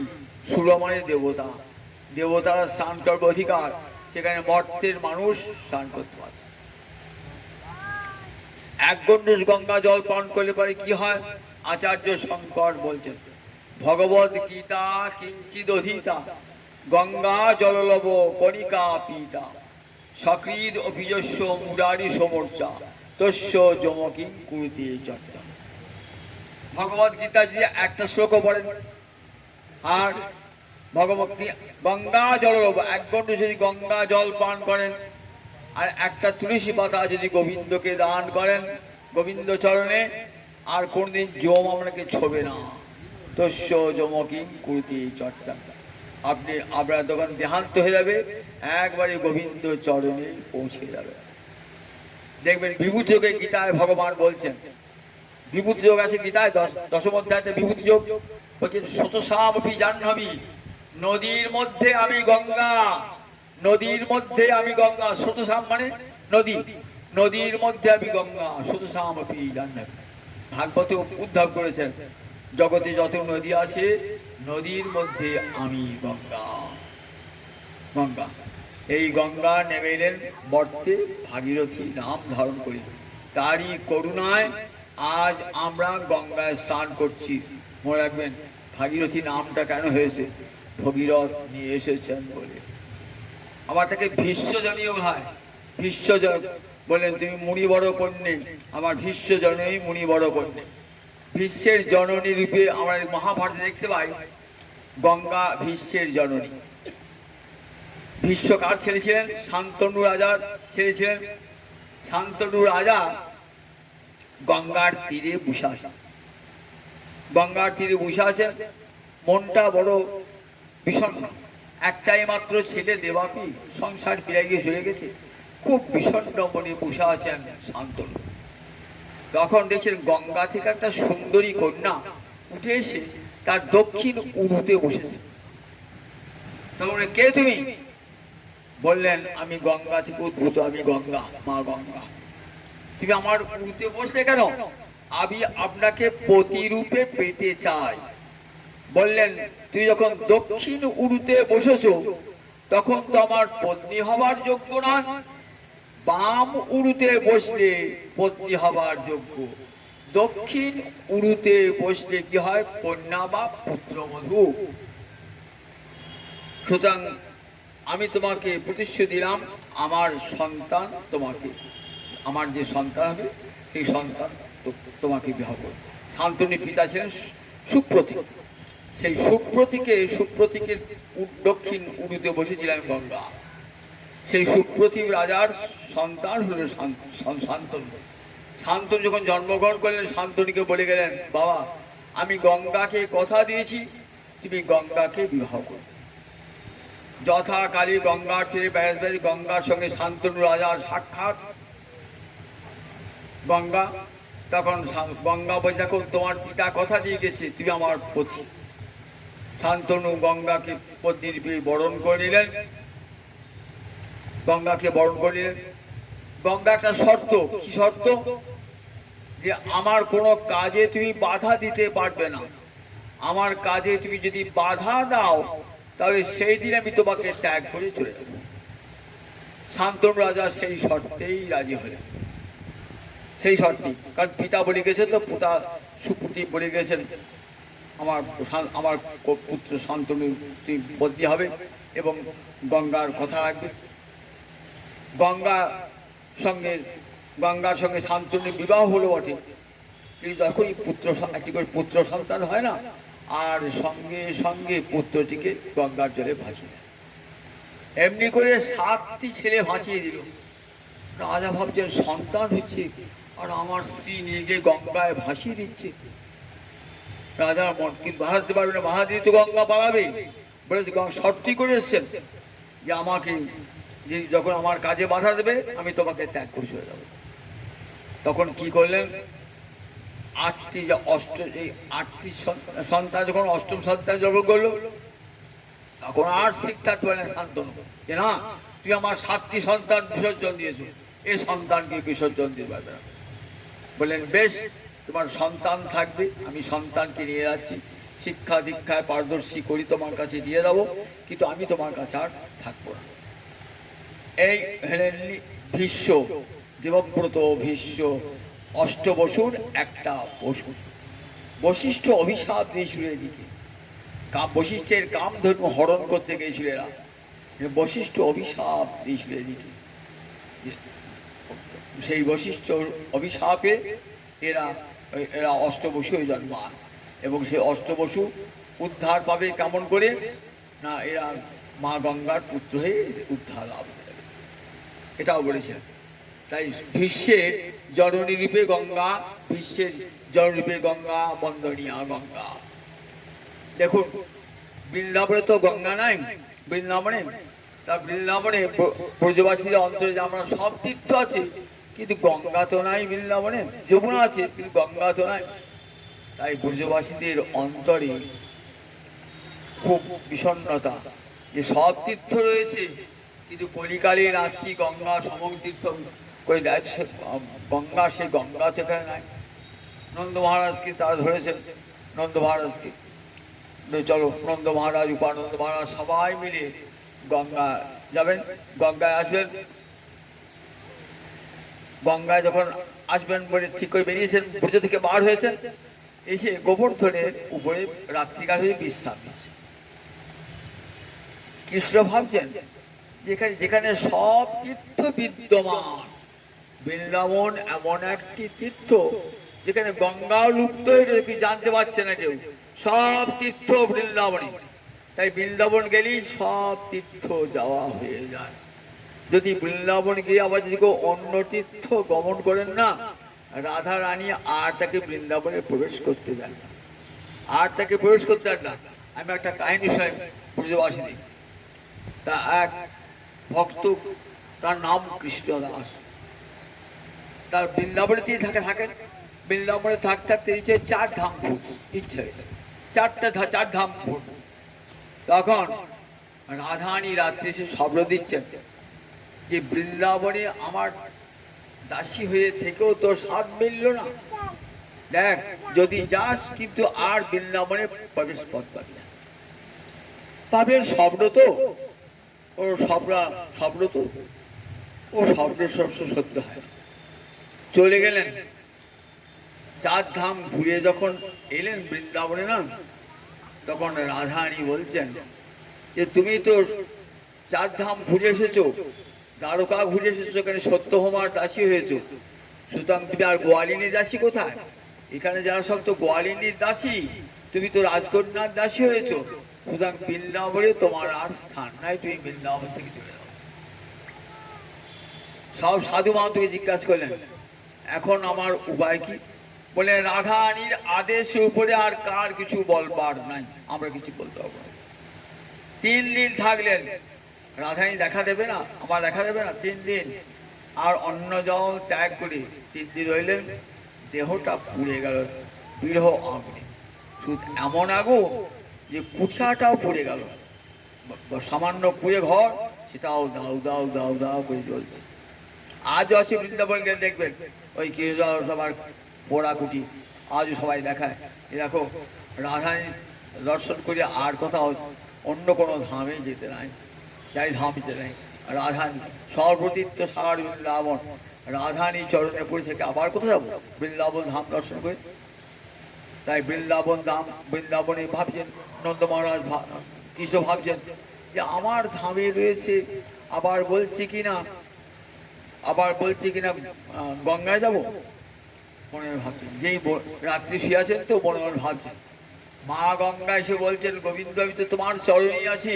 Speaker 1: সুর মানে দেবতা। দেবতারা স্নান করবে অধিকার, সেখানে মর্তের মানুষ স্নান করতে পারছে। 1 গণ্ডূষ গঙ্গা জল পান করলে পরে কি হয়? আচার্য শঙ্কর বলছেন, ভগবদ গীতা কিঞ্চিদ অধীতা গঙ্গা জললব কণিকা পিতা সক্রিদ অভিজস্য মুরারি সমর্চা তস্য যমকিং কুরুতে চর্চা। ভগবদ গীতা যদি একটা শ্লোক পড়েন আর ভগবত গঙ্গা জললব এক গণ্ড যদি গঙ্গা জল পান করেন আর একটা তুলসী পাতা যদি গোবিন্দকে দান করেন গোবিন্দ চরণে, আর কোনদিন যম আপনাকে ছোবে না। তস্য যমকিং কুরুতে চর্চা। আপনি আপনার দোকান দেহান্ত হয়ে যাবে, একবারে গোবিন্দ চরণে পৌঁছে যাবে। দেখবেন বিভূতি যোগে গীতায় ভগবান বলছেন, বিভূতি যোগ আছে গীতায় দশম অধ্যায়টা বিভূতি যোগ বলছেন, শতসামপি জাহ্নবী নদীর মধ্যে আমি গঙ্গা, নদীর মধ্যে আমি গঙ্গা। শতসাম মানে নদী, নদীর মধ্যে আমি গঙ্গা। শতসামপি জাহ্নবী। ভাগবত উদ্ধার করেছেন, জগতে যত নদী আছে নদীর মধ্যে আমি গঙ্গা। গঙ্গা, এই গঙ্গা নেমে এলেন বর্তে ভাগীরথী নাম ধারণ করি। তারই করুণায় আজ আমরা গঙ্গায় স্নান করছি। মনে রাখবেন ভাগীরথী নামটা কেন হয়েছে, ভগীরথ নিয়ে এসেছেন বলে। আমার তাকে ভীষ্মজনীয় ভাই, ভীষ্মজন বললেন তুমি মুনি বড় কন্যে, আমার ভীষ্মজননী মুনি বড় কন্যে। ভীষ্মের জননী রূপে আমরা মহাভারতে দেখতে পাই গঙ্গা ভীষ্মের জননী। ভীষ্ম কার ছেলে ছিলেন? শান্তনু রাজার ছেলে ছিলেন। শান্তনু রাজা গঙ্গার তীরে বসে আছেন, গঙ্গার তীরে বসে আছেন, মনটা বড় বিষণ্ণ। একটাই মাত্র ছেলে দেবাপী, সংসার ফিরে গিয়ে চলে গেছে, খুব বিষণ্ণ মনে বসে আছেন শান্তনু। তখন দেখছেন গঙ্গা থেকে একটা সুন্দরী কন্যা উঠে এসে তার দক্ষিণ উরুতে বসেছে। তখন কে তুমি? বললেন আমি গঙ্গা থেকে উদ্ভূত, আমি গঙ্গা, মা গঙ্গা। তুমি আমার উরুতে বসলে কেন? আমি আপনাকে প্রতিরূপে পেতে চাই। বললেন তুই যখন দক্ষিণ উরুতে বসেছো তখন তো আমার পত্নী হবার যোগ্য নয়, বাম উরুতে বসলে পত্নী হবার যোগ্য। দক্ষিণ উরুতে বসলে কি হয়? কন্যা বা পুত্রবধূ। সুতরাং আমি তোমাকে প্রতিশ্রুতি দিলাম, আমার সন্তান তোমাকে, আমার যে সন্তান হবে সেই সন্তান তোমাকে বিবাহ করবে। শান্তনুর পিতা ছিলেন সুপ্রতীক, সেই সুপ্রতীকের দক্ষিণ উরুতে বসেছিলাম গঙ্গা। সেই সুপ্রতীক রাজার সন্তান হল শান্তনু। শান্তনু যখন জন্মগ্রহণ করলেন শান্তনুকে বলে গেলেন, বাবা আমি গঙ্গাকে কথা দিয়েছি তুমি গঙ্গাকে বিবাহ করবে। যথাকালে গঙ্গার তীরে বেড়াতে গঙ্গার সঙ্গে শান্তনু রাজার সাক্ষাৎ। গঙ্গা তখন গঙ্গা বলছে দেখো তোমার পিতা কথা দিয়ে গেছে তুমি আমার পতি। শান্তনু গঙ্গাকে পত্নী রূপে বরণ করে নিলেন, গঙ্গাকে বরণ করে নিলেন। গঙ্গা একটা শর্ত, কি শর্ত? যে আমার কোনো কাজে তুমি বাধা দিতে পারবে না, আমার কাজে তুমি যদি বাধা দাও তাহলে সেই দিন আমি তোমাকে ত্যাগ করে চলে যাব। শান্তনু রাজা সেই শর্তেই রাজি হলেন, সেই শর্তে। কারণ পিতা বলে গেছেন তো, পিতা সুপ্রতি বলে গেছেন আমার পুত্র শান্তনু তুই বদলি হবে এবং গঙ্গার কথা রাখবে। গঙ্গার সঙ্গে শান্তনুর বিবাহ হলো বটে, কিন্তু যখনই একটি করে পুত্র সন্তান হয় না, আর সঙ্গে সঙ্গে পুত্রটিকে গঙ্গার জলে ভাসিয়ে দেয়। এমনি করে 7টি ছেলে ভাসিয়ে দিল। রাজা ভাবছেন সন্তান হচ্ছে আর আমার স্ত্রী নিয়ে গিয়ে গঙ্গায় ভাসিয়ে দিচ্ছে। রাজার মন কিন্তু ভাসাতে পারবে না, ভাসা দিয়ে তো গঙ্গা পালাবে। বলেছে শর্তই করে এসছেন যে আমাকে যে যখন আমার কাজে বাধা দেবে আমি তোমাকে ত্যাগ করে চলে যাবো। তখন কি করলেন? 8টি সন্তান যখন অষ্টম সন্তান জন্ম করলো তখন আর সিদ্ধার্থ বললেন শান্তনু যে না তুই আমার 7টি সন্তান বিসর্জন দিয়েছ, এই সন্তানকে বিসর্জন দিতে পারবে না। বললেন বেশ তোমার সন্তান থাকবে, আমি সন্তানকে নিয়ে যাচ্ছি, শিক্ষা দীক্ষায় পারদর্শী করি তোমার কাছে দিয়ে দেবো, কিন্তু আমি তোমার কাছে আর থাকবো না। এই হলেন ভীষ্ম, দেবব্রত ভীষ্ম অষ্টবসুর একটা বসু। বশিষ্ঠ অভিশাপ দিয়েছিল এদিকে, বশিষ্ঠের কামধর্ম হরণ করতে গিয়েছিল এরা। বশিষ্ঠ অভিশাপ দিয়েছিল এদিকে, সেই বশিষ্ঠ অভিশাপে এরা এরা অষ্টবসু হয়ে জন্মান, এবং সেই অষ্টবসু উদ্ধার পাবে কেমন করে না, এরা মা গঙ্গার পুত্র হয়ে উদ্ধার লাভ হবে, এটাও বলেছেন। তাই ভীষ্মের জননী রূপে গঙ্গা, ভীষ্মের জনরূপে গঙ্গা, বন্দনীয়া গঙ্গা। দেখুন বৃন্দাবনে তো গঙ্গা নাই, বৃন্দাবনে তা বৃন্দাবনে ব্রজবাসীদের অন্তরে যে আমরা সব তীর্থ আছে, কিন্তু গঙ্গা তো নাই বৃন্দাবনে, যমুনা আছে কিন্তু গঙ্গা তো নাই। তাই ব্রজবাসীদের অন্তরে খুব বিষণ্ণতা যে সব তীর্থ রয়েছে, কিন্তু কলিকালে নাস্তি গঙ্গা সমং তীর্থ, গঙ্গা সেই গঙ্গা তো এখানে নাই। নন্দ মহারাজকে তারা ধরেছেন, নন্দ মহারাজকে চলো নন্দ মহারাজ, উপানন্দ মহারাজ সবাই মিলে গঙ্গা যাবেন, গঙ্গায় আসবেন। গঙ্গায় যখন আসবেন বলে ঠিক করে বেরিয়েছেন, ব্রজ থেকে বার হয়েছেন, এসে গোবর্ধনের উপরে রাত্রিকাল হয়ে বিশ্রাম নিচ্ছে। কৃষ্ণ ভাবছেন যেখানে যেখানে সব তীর্থ বিদ্যমান, বৃন্দাবন এমন একটি তীর্থ যেখানে গঙ্গা লুপ্ত হয়ে জানতে পারছে না কেউ, সব তীর্থ বৃন্দাবনে। তাই বৃন্দাবন গেলেই সব তীর্থ যাওয়া হয়ে যায়। যদি বৃন্দাবন গিয়ে আবার যদি কেউ অন্য তীর্থ গমন করেন না, রাধা রানী আর তাকে বৃন্দাবনে প্রবেশ করতে দেন না, আর তাকে প্রবেশ করতে দেন না। আমি একটা কাহিনী শুনাই ব্রজবাসী। তা এক ভক্ত, তার নাম কৃষ্ণদাস, তার বৃন্দাবনে তিনি থাকেন। বৃন্দাবনে থাকতে থাকতে ইচ্ছে চার ধাম ঘুরব, ইচ্ছা হয়েছে চার ধাম ঘুরব। তখন রাধারানী রাত্রে এসে শব্দ দিচ্ছেন যে বৃন্দাবনে আমার দাসী হয়ে থেকেও তোর স্বাদ মিলল না, দেখ যদি যাস কিন্তু আর বৃন্দাবনে প্রবেশ পথ পাবি না। তবে শব্দ তো ওর শব্দ তো ও শব্দের শস্য সত্য হয়। চলে গেলেন, চার ধাম ঘুরে যখন এলেন বৃন্দাবনে না, তখন রাধারানী বলছেন যে তুমি তো চার ধাম ঘুরে এসেছো, দ্বারকা ঘুরে এসেছো, এখানে সত্যভামার দাসী হয়েছো, সুতরাং তুমি আর গোয়ালিনীর দাসী কোথায়? এখানে যারা সব তো গোয়ালিনীর দাসী, তুমি তো রাজকন্যার দাসী হয়েছো, সুতরাং বৃন্দাবনে তোমার আর স্থান নাই, তুমি বৃন্দাবন থেকে চলে যাও। সব সাধু মাহাতোকে জিজ্ঞাসা করলেন এখন আমার উপায় কি? বলে রাধারানীর আদেশের উপরে আর কার কিছু বলবার নাই, আমরা কিছু বলতে পারবো না। 3 দিন থাকলেন, রাধারানী দেখা দেবে না, আমার দেখা দেবে না, 3 দিন। আর অন্য জল ত্যাগ করে 3 দিন রইলেন, দেহটা পুড়ে গেল বিরহ আগুনে। শুধু এমন আগুন যে কুঠিয়াটাও পুড়ে গেল, সামান্য পুড়ে ঘর সেটাও দাও দাও দাও দাও করে জ্বলছে। আজও আছে বৃন্দাবন গেলে দেখবেন ওই কেশব সবার পোড়া কুটি আজও সবাই দেখায়। দেখো রাধারানী দর্শন করে আর কোথাও অন্য কোনো ধামে যেতে নাই, যাই ধাম যেতে নাই। রাধারানী সর্বতীর্থ সার বৃন্দাবন, রাধারানী চরণে পড়ে থেকে আবার কোথাও যাবো? বৃন্দাবন ধাম দর্শন করে। তাই বৃন্দাবন ধাম, বৃন্দাবনে ভাবছেন নন্দ মহারাজ, কৃষ্ণ ভাবছেন যে আমার ধামে রয়েছে, আবার বলছি কিনা গঙ্গায় যাব। মনে ভাবছেন, যেই রাত্রি শুয়েছেন তো মনে মনে ভাবছেন, মা গঙ্গা এসে বলছেন গোবিন্দ আমি তো তোমার চরণেই আছি,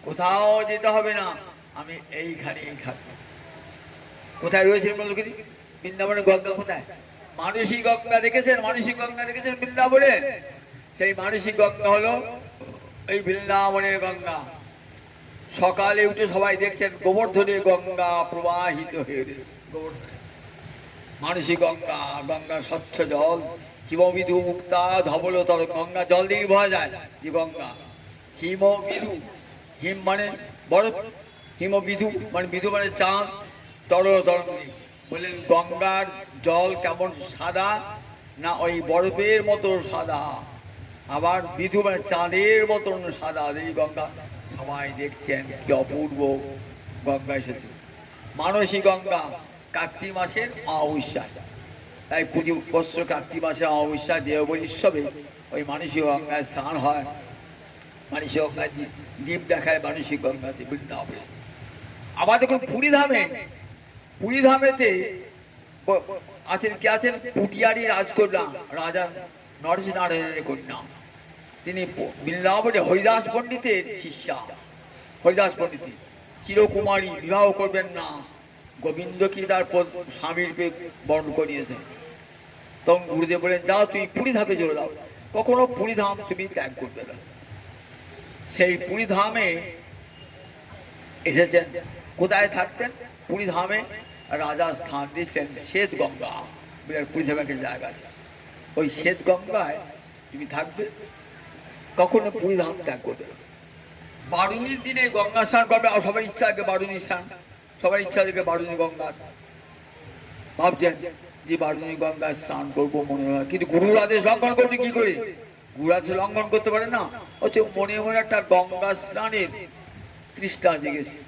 Speaker 1: কোথাও যেতে হবে না, আমি এইখানেই থাকবো। কোথায় রয়েছেন বলতো কি? বৃন্দাবনের গঙ্গা কোথায়? মানসী গঙ্গা দেখেছেন? মানসী গঙ্গা দেখেছেন বৃন্দাবনে? সেই মানসী গঙ্গা হলো এই বৃন্দাবনের গঙ্গা। সকালে উঠে সবাই দেখছেন গোবর্ধনে গঙ্গা প্রবাহিত হয়ে রয়েছে। গোবর্ধনে মানসী গঙ্গা, গঙ্গা স্বচ্ছ জল, হিমবিধু মুক্তা ধবলতর, গঙ্গা জল দিয়ে বোঝা যায় যে গঙ্গা। হিমবিধু, হিম মানে বরফ, হিমবিধু মানে বিধু মানে চাঁদ, তরল তরঙ্গি। বললেন গঙ্গার জল কেমন সাদা না, ওই বরফের মতো সাদা, আবার বিধু মানে চাঁদের মতন সাদা। এই গঙ্গা সবাই দেখছেন কি অপূর্ব গঙ্গা এসেছে। মানসী গঙ্গা কার্তিক মাসের অমাবস্যায়, তাই প্রতি বছর কার্তিক মাসে অমাবস্যায় দেবোৎসবে ওই মানসী গঙ্গায় স্নান হয়। মানসী গঙ্গায় দ্বীপ দেখায় মানসী গঙ্গাতে বৃন্দাবনে। আবার দেখুন পুরী ধামেতে আছেন কে আছেন? পুটিয়ারি রাজকন্যা রাজা নরেশ নারায়ণের কন্যা। তিনি বৃন্দাবনে হরিদাস পণ্ডিতের শিষ্যা। হরিদাস পণ্ডিত চিরকুমারী, বিবাহ করবেন না, গোবিন্দকে তার স্বামীর বরণ করিয়েছেন। তখন গুরুদেব বলেন, যাও তুই পুরী ধামে চলে যাও, কখনো পুরী ধাম তুমি ত্যাগ করবে না। সেই পুরী ধামে এসেছেন। কোথায় থাকতেন? পুরী ধামে রাজা স্থান দিয়েছেন শ্বেত গঙ্গা, বিরাট পুরী ধামে একটা জায়গা আছে, ওই শ্বেত গঙ্গায় তুমি থাকবে, কখনো পুরী ধাম ত্যাগ করবে না। বারুণীর দিনে গঙ্গা স্নান করবে, আর সবার ইচ্ছা থাকে বারুণী স্নান, সবার ইচ্ছা থাকে বারুণী গঙ্গা। ভাবছেন যে বারুণী গঙ্গা স্নান করবো মনে হয়, কিন্তু গুরুর আদেশ লঙ্ঘন করবে কি করে? গুরুর আদেশ লঙ্ঘন করতে পারে না। হচ্ছে মনে মনে একটা গঙ্গা স্নানের তৃষ্ণা জেগেছে।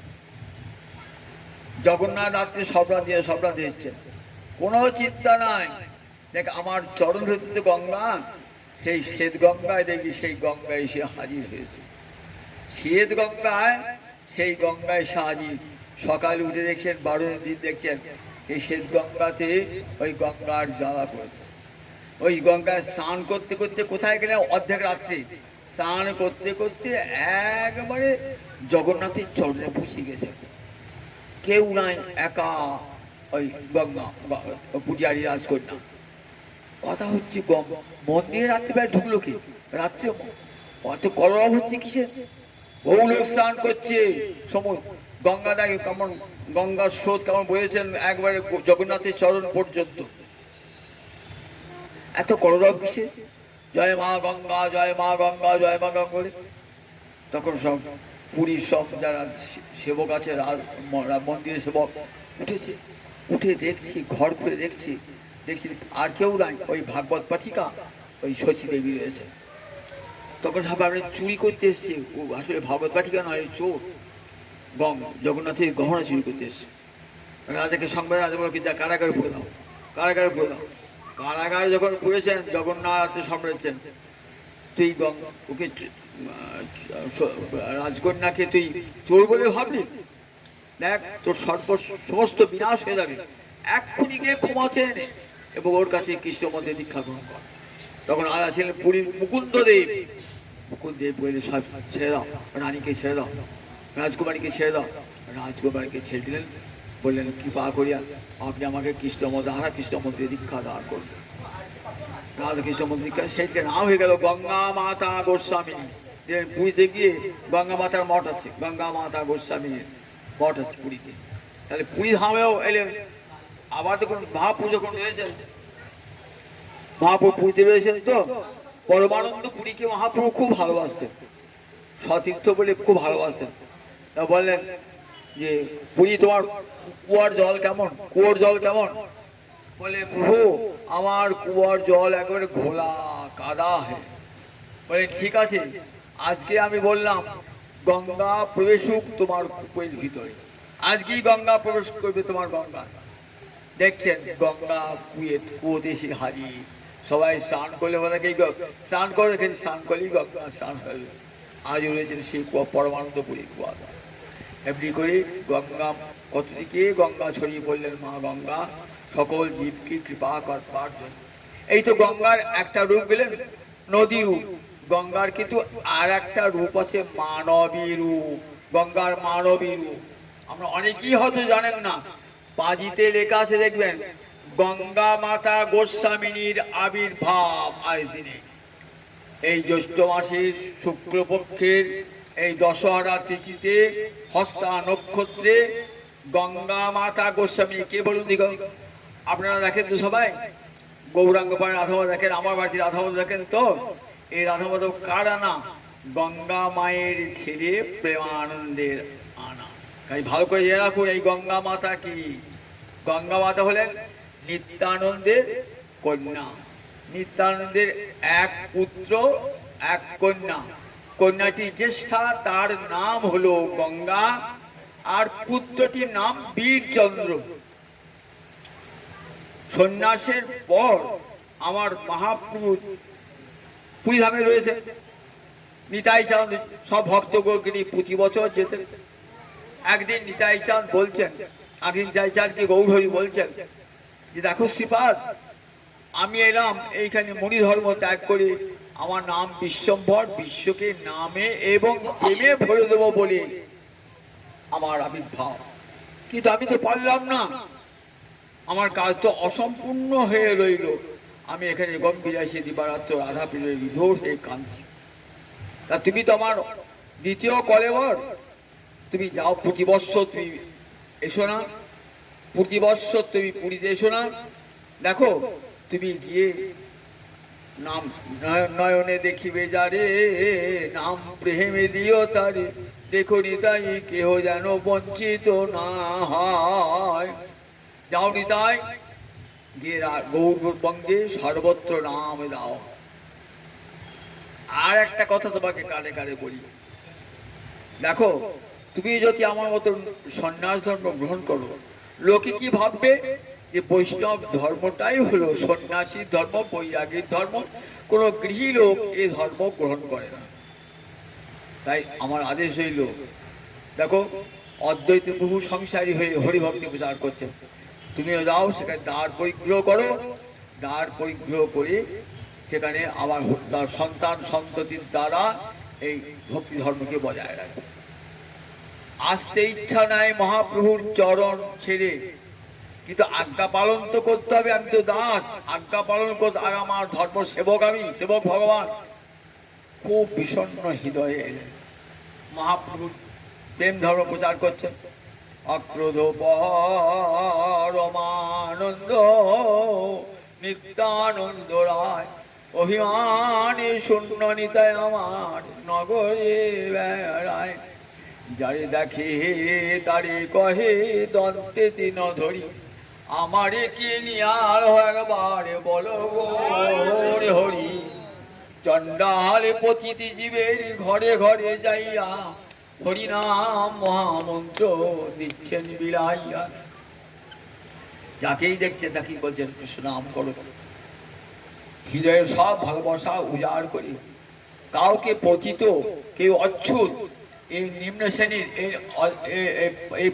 Speaker 1: জগন্নাথ রাত্রে স্বপ্নাতে এসছেন, কোনো চিন্তা নাই, দেখ আমার চরণ হতে গঙ্গা, সেই শ্বেত গঙ্গায় দেখি সেই গঙ্গায় এসে হাজির হয়েছে। শ্বেত গঙ্গায়, সেই গঙ্গায় এসে হাজির। সকালে উঠে দেখছেন বারুণীর দিন দেখছেন এই শ্বেত গঙ্গাতে ওই গঙ্গার জ্বালা পড়েছে। ওই গঙ্গায় স্নান করতে করতে কোথায় গেলে অর্ধেক রাত্রে স্নান করতে করতে একবারে জগন্নাথের চরণে বসে গেছে। কেউ নাই, একা ওই গঙ্গা পুটিয়ারি রাজকন্যা। কথা হচ্ছে মন্দিরে রাত্রিবেলায় ঢুকলো কি? রাত্রে অত কলরব হচ্ছে কিসের? বহু লোক স্নান করছে, সমুদ্র গঙ্গা দেখে কেমন, গঙ্গার স্রোত কেমন বয়েছেন একবারে জগন্নাথের চরণ পর্যন্ত। এত কলরব কিসের? জয় মা গঙ্গা, জয় মা গঙ্গা, জয় মা গঙ্গা। তখন সব পুরীর সব যারা সেবক আছে, মন্দিরের সেবক উঠেছে, উঠে দেখছি, ঘর খুলে দেখছি আর কেউ নাই, ওই ভাগবত পাঠিকা ওই শচী দেবী রয়েছে। তখন সব আপনি চুরি করতে এসছে, ও আসলে ভাগবত পাঠিকা নয়, চোর, জগন্নাথের গহনা চুরি করতে এসছে। রাজাকে সংবাদ, রাজা বলো কি, যা কারাগারে পুরে দাও, কারাগারে পুরে দাও। কারাগারে যখন পুড়েছেন জগন্নাথ সামলাচ্ছেন, তুই ওকে রাজকন্যাকে তুই চোর বলে ভাবলি? দেখ তোর সমস্ত বিনাশ হয়ে যাবে, এক্ষুনি গিয়ে ক্ষমা চেয়ে নে এবং ওর কাছে কৃষ্ণ মধ্যে দীক্ষা গ্রহণ কর। তখন রাজা ছিলেন পুরীর মুকুন্দদেব। মুকুন্দদেব বলে সব ছেড়ে দাও, রানীকে ছেড়ে দাও, রাজকুমারীকে ছেড়ে দাও। রাজকুমারীকে ছেড়ে দিলেন, বললেন কৃপা করিয়া আপনি আমাকে কৃষ্ণ মধ্যে কৃষ্ণ মধ্যে দীক্ষা দান করুন। রাধা কৃষ্ণ মন্দির দীক্ষা, সেই থেকে নাম হয়ে গেল গঙ্গা মাতা গোস্বামিনী। পুরীতে গিয়ে গঙ্গা মাতার মঠ আছে, গঙ্গা মাতা গোস্বামীর মঠ আছে পুরীতে। তাহলে পুরী ধামেও এলেন। আবার দেখুন মহাপুর যখন রয়েছেন, মহাপুর পুরীতে রয়েছেন, তো পরমানন্দ পুরীকে মহাপ্রভু খুব ভালোবাসতেন, সতীর্থ বলে খুব ভালোবাসতেন। তা বললেন যে পুরী তোমার কুয়ার জল কেমন, কুয়োর জল কেমন? বলে প্রভু আমার কুয়ার জল একেবারে ঘোলা কাদা হয়। বলে ঠিক আছে, আজকে আমি বললাম গঙ্গা প্রবেশুক তোমার কূপের ভিতরে, আজকেই গঙ্গা প্রবেশ করবে তোমার গঙ্গা। দেখছেন গঙ্গা কুয়োতে এসে হাজির। সবাই স্নান করলে বলে স্নান করে রেখেছে, স্নান করলেই গঙ্গা স্নান হবে। আজও রয়েছে সেই কুয়া, পরমানন্দপুরী কুয়া। এমনি করে গঙ্গা কতদিকে গঙ্গা ছড়িয়ে পড়লেন মা গঙ্গা সকল জীবকে কৃপা করবার জন্য। এই তো গঙ্গার একটা রূপ গেলেন নদী রূপ। গঙ্গার কিন্তু আর একটা রূপ আছে মানবী রূপ, গঙ্গার মানবী রূপ। আমরা অনেকেই হয়তো জানেন না, পাঁজিতে লেখা আছে দেখবেন, গঙ্গা মাতা গোস্বামিনীর আবির্ভাব আজ দিনে। এই জ্যৈষ্ঠ মাসের শুক্লপক্ষের এই দশহরা তিথিতে হস্তা নক্ষত্রে গঙ্গা মাতা গোস্বামী কে বলুন দিগ? আপনারা দেখেন তো সবাই, গৌরাঙ্গ পাড়ে রাধামাধব দেখেন, আমার বাড়িতে রাধামাধব দেখেন তো। এই রাধামাধব কার আনা? গঙ্গা মায়ের ছেলে প্রেমানন্দের আনা। তাই ভালো করে জেনে রাখুন এই গঙ্গা মাতা কি। গঙ্গা মাতা হলেন নিত্যানন্দের কন্যা। নিত্যানন্দের এক পুত্র এক কন্যা। কন্যাটি জ্যেষ্ঠা, তার নাম হলো গঙ্গা, আর পুত্রটির নাম বীরচন্দ্র। সন্ন্যাসের পর আমার মহাপ্রভু পুরীধামে রয়েছে। নিতাই চাঁদ সব ভক্তগুলোকে নিয়ে প্রতি বছর যেতেন। একদিন নিতাই চাঁদ বলছেন, একদিন নিতাই চাঁদকে গৌরহরি বলছেন যে দেখো শ্রীপাদ, আমি এলাম এইখানে মণি ধর্ম ত্যাগ করে আমার নাম বিশ্বম্ভর, বিশ্বকে নামে এবং প্রেমে ভরে দেবো বলে আমার আবির্ভাব, কিন্তু আমি তো পারলাম না, আমার কাজ তো অসম্পূর্ণ হয়ে রইল। আমি এখানে গম্ভীরাসে দিবারাত্র রাধা প্রিয় বিধোর হয়ে কাঁদছি। তা তুমি তো আমার দ্বিতীয় কলেবর, তুমি যাও প্রতি বৎসর তুমি এসো না, প্রতি বৎসর তুমি পুরীতে এসো না, দেখো তুমি গিয়ে নাম নয়নে দেখিবে যারে, নাম প্রেমে দিও তারে, দেখো নিতাই কেহ যেন বঞ্চিত না হয়। যাও নিতাই, গিয়ে গৌরবঙ্গে সর্বত্র নাম দাও। আর একটা কথা তোমাকে কানে কানে বলি, দেখো তুমি যদি আমার মতন সন্ন্যাস ধর্ম গ্রহণ করো, লোকে কি ভাববে যে বৈষ্ণব ধর্মটাই হলো সন্ন্যাসীর ধর্ম, বৈরাগীর ধর্ম, কোনো গৃহী লোক এই ধর্ম গ্রহণ করে না। তাই আমার আদেশ হইল, দেখো অদ্বৈত প্রভু সংসারী হয়ে হরিভক্তি প্রচার করছেন, তুমিও যাও সেখানে দ্বার পরিগ্রহ করো, দ্বার পরিগ্রহ করে সেখানে আমার সন্তান সন্ততির দ্বারা এই ভক্তি ধর্মকে বজায় রাখবে। আসতে ইচ্ছা নাই মহাপ্রভুর চরণ ছেড়ে, কিন্তু আজ্ঞা পালন তো করতে হবে, আমি তো দাস, আজ্ঞা পালন করতে, আর আমার ধর্ম সেবক, আমি সেবক ভগবান। খুব বিষণ্ণ হৃদয়ে এলেন, মহাপ্রভুর প্রেম ধর্ম প্রচার করছেন। অক্রোধ পরমানন্দ নিত্যানন্দ রায়, অভিমানে শূন্য নিতায় আমার নগরে বেড়ায়, যারে দেখে তারে কহে দন্তে তিন ধরি, আমারে কি নিয়ার একবারে বলো গো হরি। চণ্ডাল পতিতি জীবের ঘরে ঘরে যাইয়া হরিনাম মহামন্ত্র দিচ্ছেন বিলাইয়া। যাকেই দেখছে তাকেই বলছেন কৃষ্ণ নাম করো, হৃদয়ের সব ভালোবাসা উজাড় করি। কাউকে পতিত, কেউ অচ্ছুত, এই নিম্ন শ্রেণীর, এই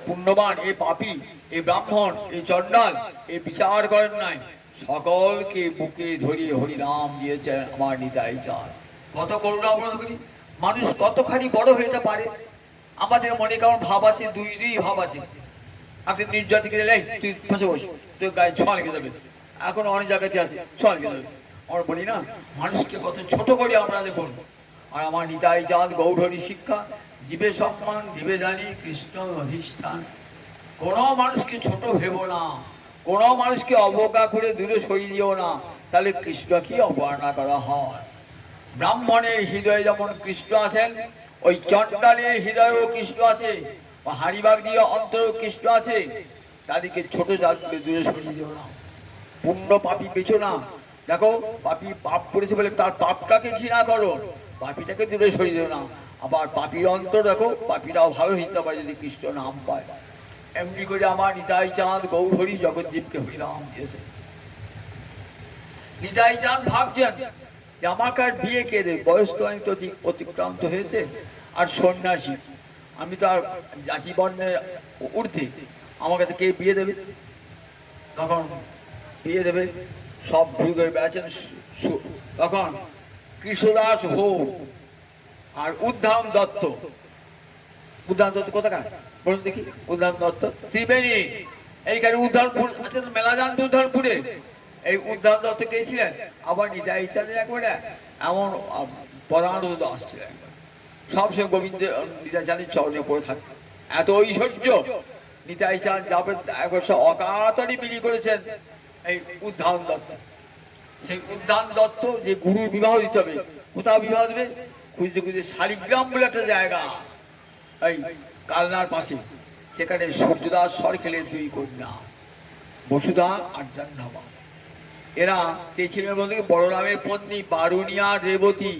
Speaker 1: পুণ্যবান, এই পাপী, এই ব্রাহ্মণ, এই চণ্ডাল, এই বিচার করেন নাই, সকলকে বুকে ধরিয়ে হরিনাম দিয়েছেন আমার নিতাই চাঁদ। কত করুণা অবলম্বন করি, মানুষ কতখানি বড় হইতে পারে। আমাদের মনে কেমন ভাব আছে, দুই ভাব আছে। একটা নির্যাতিকে দিলে তুই বসে বস, তুই গায়ে ছোঁয়া লেগে যাবে, এখন অনেক জায়গাতে আছে ছোঁয়া লেগে যাবে। আমরা বলি না, মানুষকে কত ছোট করি আমরা দেখুন। আর আমার নিতাই চাঁদ গৌরহরি শিক্ষা, জীবে সম্মান দিবে জানি কৃষ্ণ অধিষ্ঠান। কোনো মানুষকে ছোট ভেবো না, কোনো মানুষকে অবজ্ঞা করে দূরে সরিয়ে দিও না, তাহলে কৃষ্ণকে অবহেলা করা হয়। ব্রাহ্মণের হৃদয়ে যেমন কৃষ্ণ আছেন, ওই চণ্ডালের হৃদয়েও কৃষ্ণ আছে, হাড়িবাগ দিয়ে অন্তরেও কৃষ্ণ আছে। তাদেরকে ছোট জাত করে দূরে সরিয়ে দিও না, পুণ্য পাপী পেছো না। দেখো পাপী পাপ করেছে বলে তার পাপটাকে ঘৃণা করো, পাপীটাকে দূরে সরিয়ে দিও না। আবার পাপীর অন্তর দেখো, পাপীরাও ভালো হইতে পারে যদি কৃষ্ণ নাম পায়। এমনি করে আমার নিতাই চাঁদ গৌরহরি জগৎজীবকে হরিনাম দিয়েছে। নিতাই চাঁদ ভাবছেন যে আমাকে আর বিয়ে কে দেবে, বয়স তো অনেক অতিক্রান্ত হয়েছে, আর সন্ন্যাসী আমি তো আর জাতি বর্ণের ঊর্ধ্বে, আমার কাছে কে বিয়ে দেবে? তখন বিয়ে দেবে সব ভুল করে বেড়াচ্ছেন। তখন কৃষ্ণদাস হো আর উদ্ধাম দত্ত, উদ্ধাম দত্ত কোথাকার বলুন দেখি? উদ্ধাম দত্ত ত্রিবেণী, এইখানে উদ্ধামপুর আছে, মেলা যান উদ্ধামপুরে। এই উদ্ধাম দত্ত কে ছিলেন? আবার নিতাই চাঁদের একবারে এমন প্রধান দাস ছিলেন, সবসময় গোবিন্দ নিতাই চাঁদের চরণে পড়ে থাকতেন, এত ঐশ্বর্য। নিতাই চাঁদ যাবে একবার সব অকাতরে বিলি করেছেন এই উদ্ধাম দত্ত। সেই উদ্যান দত্ত যে গুরুর বিবাহ দিতে হবে, কোথাও বিবাহ দেবে? খুঁজতে খুঁজতে শালিগ্রাম বলে একটা জায়গা, এই কালনার পাশে, সেখানে সূর্যদাস সরখেলের দুই কন্যা বসুধা আর জাহ্নবা। এরা কে ছিলেন বলতে, বড়রামের পত্নী বারুণিয়া রেবতী।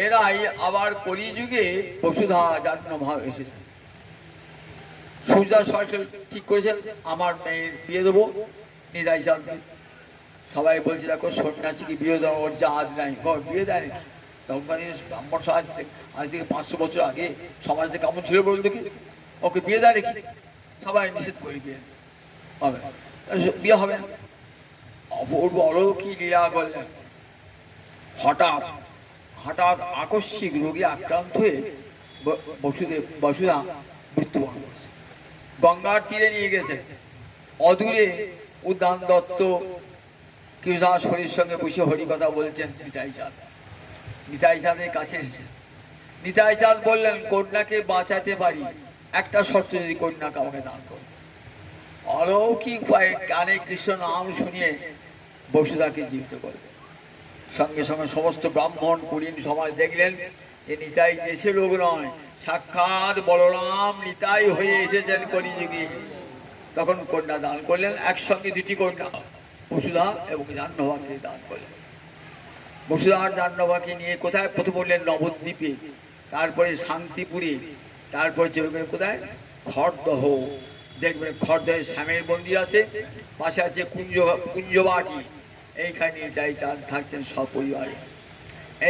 Speaker 1: এরাই আবার কলিযুগে বসুধা জাহ্নবা এসেছেন। সূর্যদাস সরখেল ঠিক করেছেন আমার মেয়ের বিয়ে দেবো নিতাই চাঁদকে। সবাই বলছে দেখো সন্ন্যাসীকে বিয়ে দেওয়া, ওর জাত নাই, বিয়ে দেয় না। তখনকার দিনে ব্রাহ্মণ সমাজ আজ থেকে 500 বছর আগে সমাজটা কেমন ছিল বলুন দেখি। ওকে বিয়ে দেয় নাকি? সবাই নিষেধ করে বিয়ে হবে না, বিয়ে হবে না। অপূর্ব অলৌকিক লীলা করলেন। হঠাৎ হঠাৎ আকস্মিক রোগে আক্রান্ত হয়ে বসুধা মৃত্যুবরণ করেছে। গঙ্গার তীরে নিয়ে গেছে। অদূরে উদ্যান দত্ত কৃষ্ণদাস হরির সঙ্গে বসে হরি কথা বলছেন। নিতাই চাঁদের কাছে এসেছে। নিতাই চাঁদ বললেন, কন্যাকে বাঁচাতে পারি, একটা শর্ত, যদি কন্যাকে আমাকে দান করে। অলৌকিক উপায়ে কানে কৃষ্ণ নাম শুনিয়ে বসুধাকে জীবিত করলেন। সঙ্গে সঙ্গে সমস্ত ব্রাহ্মণ কুলীন সমাজ দেখলেন যে নিতাই দেশে লোক নয়, সাক্ষাৎ বলরাম নিতাই হয়ে এসেছেন কলিযুগে। তখন কন্যা দান করলেন, একসঙ্গে দুটি কন্যা, বসুধা এবং জাহ্নবাকে দান করলেন। বসুধা আর জাহ্নবাকে নিয়ে কোথায়? প্রথম বললেন নবদ্বীপে, তারপরে শান্তিপুরে, তারপরে চলবে কোথায়? খড়দহ। দেখবেন খড়দহে শ্যামের মন্দির আছে, পাশে আছে কুঞ্জবাটি। এইখানে তাই তার থাকছেন সপরিবারে।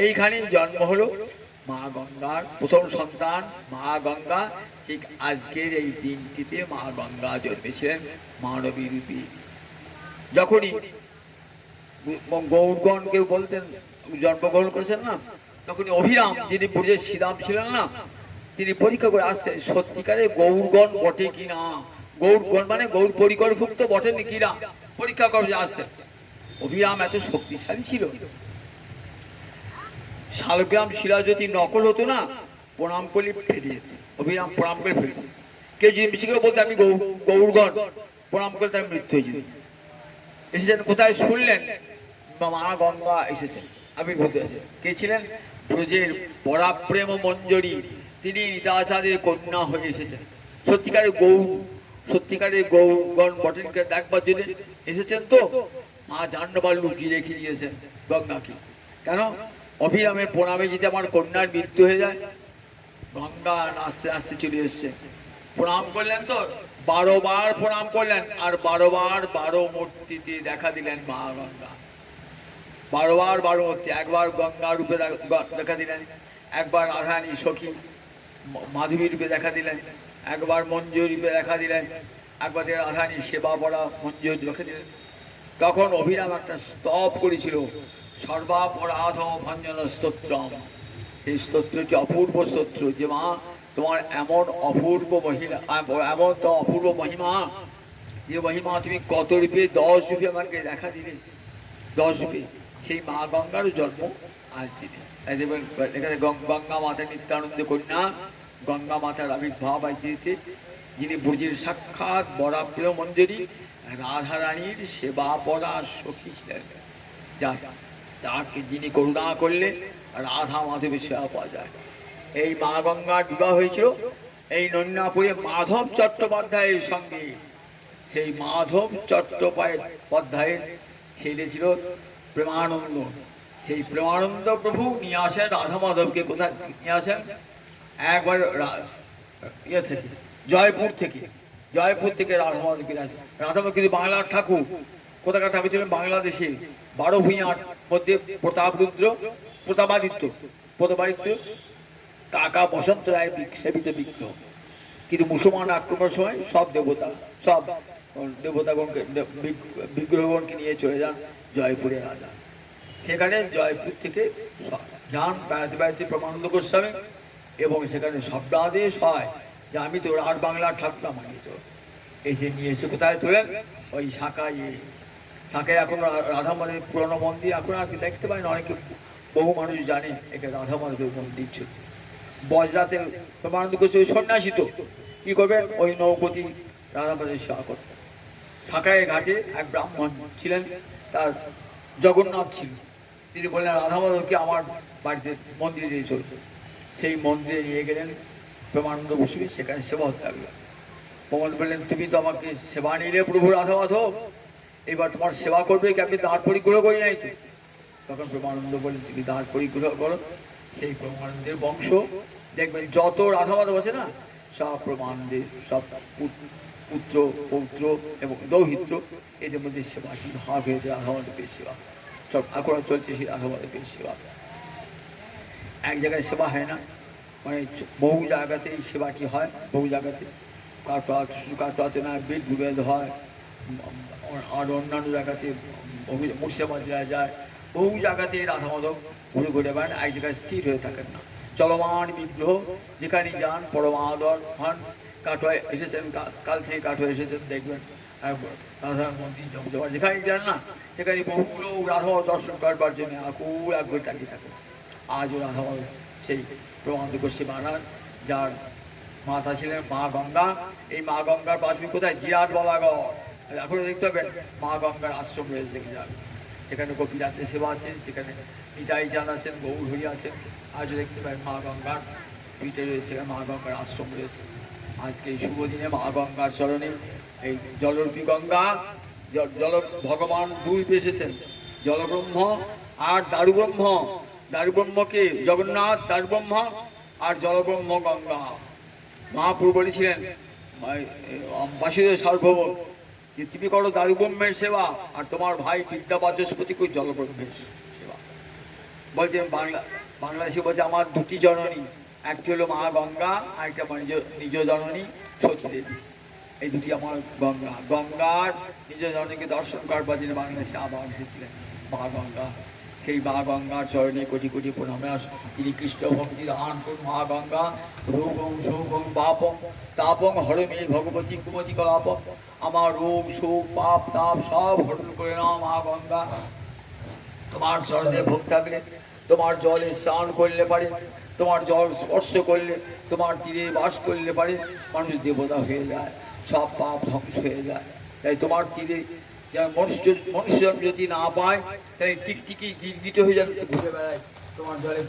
Speaker 1: এইখানেই জন্ম হলো মা গঙ্গার প্রথম সন্তান মা গঙ্গা। ঠিক আজকের এই দিনটিতে মা গঙ্গা জন্মেছিলেন মানবী রূপী। যখনই গৌরগণ কেউ বলতেন জন্মগ্রহণ করেছেন না, তখনই অভিরাম যিনি ব্রজের শ্রীরাম ছিলেন না, তিনি পরীক্ষা করে আসতেন সত্যিকারে গৌরগণ বটে কিনা। গৌরগণ মানে গৌর পরিকরভুক্ত বটেন কিনা পরীক্ষা করে আসতেন। অভিরাম এত শক্তিশালী ছিল, শালগ্রাম শিলা যদি নকল হতো না, প্রণাম করলে ফেটে যেত। অভিরাম প্রণাম করে ফেলত। কেউ যদি মিশে কেউ বলতে আমি গৌরগণ, প্রণাম করে তার মৃত্যু হয়েছিল। এসেছেন কোথায়? শুনলেন মা গঙ্গা এসেছেন, আবির্ভূত হয়েছে। কে ছিলেন? ব্রজের পরাপ্রেম মঞ্জরী, তিনি নিতাচাঁদের কন্যা হয়ে এসেছেন। সত্যিকারের গৌরগণ বটেনকে দেখবার জন্য এসেছেন। তো মা জাহ্নবার লুকিয়ে রেখে দিয়েছেন গঙ্গাকে। কেন? অভিরামের প্রণামে যদি আমার কন্যার মৃত্যু হয়ে যায়। গঙ্গা আস্তে আস্তে চলে এসছে, প্রণাম করলেন। তো 12 বার প্রণাম করলেন, আর 12 বার 12 মূর্তিতে দেখা দিলেন মা গঙ্গা। 12 বার 12 মূর্তি। একবার গঙ্গা রূপে দেখা দিলেন, একবার রাধারানী সখী মাধবী রূপে দেখা দিলেন, একবার মঞ্জু রূপে দেখা দিলেন, একবার রাধারানী সেবা পড়া মঞ্জু রেখে দিলেন। তখন অভিরাম একটা স্তব করেছিল, সর্বাপরাধ ভঞ্জন স্তোত্রম। এই স্তোত্রটি অপূর্ব স্তোত্র, যে মা তোমার এমন অপূর্ব মহিলা, এমন তো অপূর্ব মহিমা, যে মহিমা তুমি কত রূপে 10 রূপে আমাকে দেখা দিলে। 10 রূপে সেই মা গঙ্গারও জন্ম আজ দিনে। এখানে গঙ্গা মাতা নিত্যানন্দ কন্যা, গঙ্গা মাতার আবির্ভাব আজ দিতে, যিনি ব্রজের সাক্ষাৎ বরাপ্রিয় মঞ্জরী, রাধারানীর সেবা পড়া সখী ছিলেন। যাকে যিনি করুণা করলে রাধা মাধবের সেবা পাওয়া যায়। এই মা গঙ্গার বিবাহ হয়েছিল এই নন্যাপুরে মাধব চট্টোপাধ্যায়ের সঙ্গে। সেই মাধব চট্টোপাধ্যায়ের ছেলে ছিল প্রেমানন্দ। সেই প্রেমানন্দ প্রভু নিয়ে আসেন রাধা মাধবকে। কোথায় নিয়ে আসেন? একবার জয়পুর থেকে রাধা মাধবকে নিয়ে আসেন। রাধা মাধব কিন্তু বাংলার ঠাকুর। কোথাকার ঠাকুর ছিলেন? বাংলাদেশে 12 ভূঁইয়ার মধ্যে প্রতাপাদিত্য কাকা বসন্ত রায় সেবিত বিগ্রহ। কিন্তু মুসলমান আক্রমণের সময় সব দেবতাগণকে বিগ্রহগণকে নিয়ে চলে যান জয়পুরে রাজা। সেখানে জয়পুর থেকে যান বেড়াতে বেড়াতে প্রমানন্দ গোস্বামী, এবং সেখানে শব্দাদেশ হয় যে আমি তো আর বাংলার ঠাকুর মানি। তো এসে নিয়ে এসে কোথায় তোলেন? ওই শাখায় এখন রাধা মাধবের পুরনো মন্দির এখন আর কি দেখতে পাই না। অনেকে বহু মানুষ জানে এখানে রাধা মাধবের মন্দির ছিল। বজরাতে প্রমানন্দ গোস্বামী সন্ন্যাসী, তো কি করবেন? ওই নৌপতি রাধা মাধবের সেবা করতেন। শাখায় ঘাটে এক ব্রাহ্মণ ছিলেন, তার জগন্নাথ ছিল। তিনি বললেন রাধা মাধবকে আমার বাড়িতে মন্দিরে নিয়ে চলবে। সেই মন্দিরে নিয়ে গেলেন প্রেমানন্দ গোস্বামী, সেখানে সেবা হতে লাগলো। প্রমাণ বললেন তুমি তো আমাকে সেবা নিলে প্রভু রাধা মাধব, এবার তোমার সেবা করবে কি? আমি দাঁড় পরিগ্রহ করি নাই তো। তখন প্রেমানন্দ বললেন তুমি দাঁড় পরিগ্রহ করো। সেই প্রেমানন্দের বংশ দেখবেন যত রাধা মাধব আছে না, সব প্রেমানন্দের সব পুত্র পৌত্র এবং দৌহিত্র, এদের মধ্যে সেবাটি ভাগ হয়েছে রাধা মাধবের সেবা। সব এখন চলছে সেই রাধা মাধবের সেবা। এক জায়গায় সেবা হয় না, মানে বহু জায়গাতেই সেবাটি হয়, বহু জায়গাতে কাটোয়া, শুধু কাটোয়াতে না, বীরভূমেদ হয়, আর অন্যান্য জায়গাতে মুর্শিদাবাদ জেলায় যায়, বহু জায়গাতে রাধা মাধব ঘুরে ঘুরে বেড়ান, এক জায়গায় স্থির হয়ে থাকেন না, চলমান বিগ্রহ, যেখানেই যান পরমাদর হন। কাটোয়ায় এসেছেন, কাল থেকে কাটোয়া এসেছেন, দেখবেন রাধার মন্দির জমজমাট, যেখানেই যান না সেখানে বহু লোক রাধা দর্শন করবার জন্য আকুল আগ্রহে তাকিয়ে থাকে। আজও রাধা মাধব সেই প্রমাদ গোস্বী মহারাজ, যার মাতা ছিলেন মা গঙ্গা, এই মা গঙ্গার বাসবি কোথায়? জিরাট বাবাগড়। এখনো দেখতে পাবেন মা গঙ্গার আশ্রম রয়েছে, সেখানে গোপীনাথের সেবা আছেন, সেখানে নিতাই চাঁদ আছেন, গৌর হরি আছেন, আজও দেখতে পাবেন মা গঙ্গার পিঠে রয়েছে, মা গঙ্গার আশ্রম রয়েছে। আজকে এই শুভ দিনে মা গঙ্গার চরণে এই জলরূপী গঙ্গা, জল ভগবান দুই এসেছেন, জলব্রহ্ম আর দারুব্রহ্ম। দারুব্রহ্মকে জগন্নাথ দারুব্রহ্ম, আর জলব্রহ্ম গঙ্গা। মহাপ্রভু বলেছিলেন বাসুদেব সার্বভৌম যে তুমি করো দারুব্রহ্মের সেবা, আর তোমার ভাই বিদ্যা বাচস্পতি কই জলব্রহ্মের সেবা। বলছেন বাংলাদেশে বলছে আমার দুটি জননী, একটি হলো মা গঙ্গা, আর একটা নিজ জননী সতী দেবী। এই দুটি আমার গঙ্গা। গঙ্গার নিজ জননীকে দর্শন করবার জন্য বাংলাদেশে আবার এসেছিলেন মা গঙ্গা। সেই মা গঙ্গার চরণে কোটি কোটি প্রণামে তিনি কৃষ্ণ ভক্তি দান করুন। মা গঙ্গা রোগং শোকং পাপং তাপং হরমে ভগবতী কুমতি কলাপং। আমার রোগ শোক পাপ তাপ সব হরণ করে নাও মা গঙ্গা। তোমার চরণে ভোগ থাকলে, তোমার জলে স্নান করলে পারে, তোমার জল স্পর্শ করলে, তোমার তীরে বাস করলে পারে মানুষ দেবতা হয়ে যায়, সব পাপ ধ্বংস হয়ে যায়। তাই তোমার তীরে মনুষ্যজন যদি না পায়, তাই টিকটিকি গিরগিট হয়ে যেন ঘুরে বেড়ায় তোমার জলে,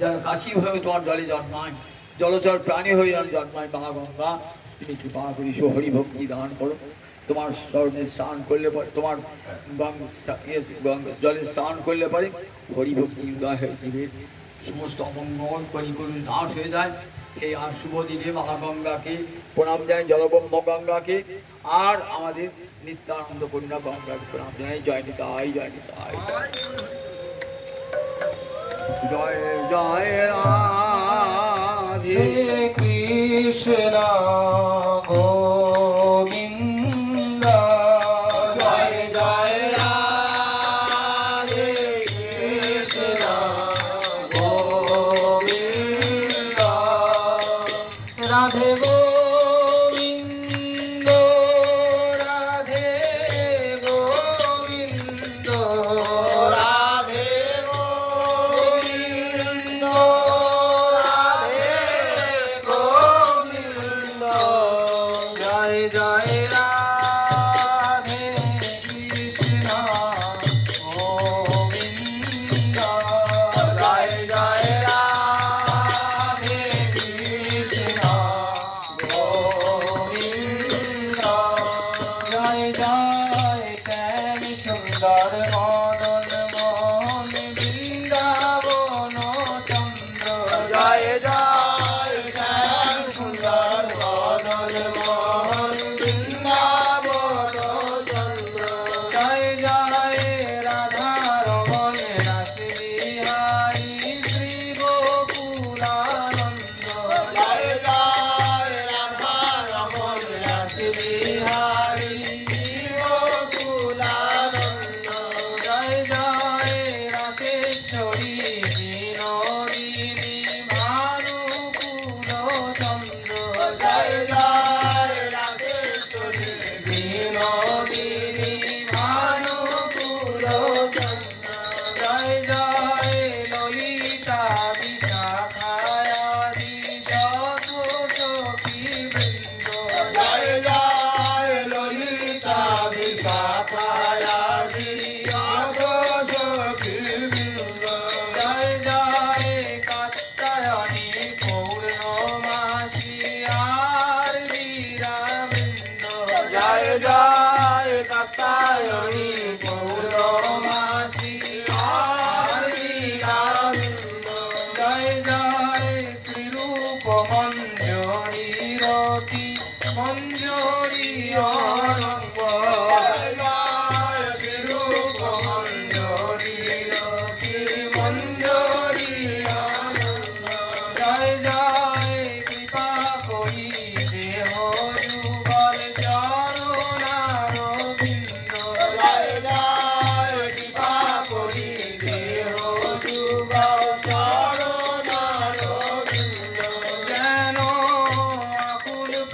Speaker 1: যেন কাশি হয়ে তোমার জলে জন্মায়, জলচর প্রাণী হয়ে যেন জন্মায়। মা গঙ্গা তুমি কৃপা করি হরি ভক্তি দান করো। তোমার স্মরণে স্নান করলে পরে, তোমার জলে স্নান করলে পরে হরি ভক্তি উদয় হয়ে জীবের সমস্ত অমঙ্গল করি নাশ হয়ে যায়। সেই আর শুভ দিনে মা গঙ্গাকে প্রণাম জানাই, জলব্রহ্ম গঙ্গাকে, আর আমাদের নিত্যানন্দ কন্যা গঙ্গাকে প্রণাম জানাই। জয় নিতাই, জয় নিতাই, জয় জয় রাধে
Speaker 2: কৃষ্ণ গোবিন্দ, জয় জয় রাধে কৃষ্ণ গোবিন্দ, রাধে গোবিন্দ, রাধে গোবিন্দ, রাধে গোবিন্দ, রাধে গোবিন্দ, জয় জয় রাধে কৃষ্ণ গোবিন্দ, জয় জয় রাধে কৃষ্ণ গোবিন্দ, জয় জয় শ্যাম সুন্দর মদন মোহন বৃন্দাবন চন্দ্র, জয় জয় শ্যাম সুন্দর মদন মোহন বৃন্দাবন চন্দ্র, জয় জয় রাধা রমণ রাস বিহারী শ্রী গোকুলানন্দ, জয় জয় রাধা রমণ রাস বিহারী শ্রী গোকুলানন্দ,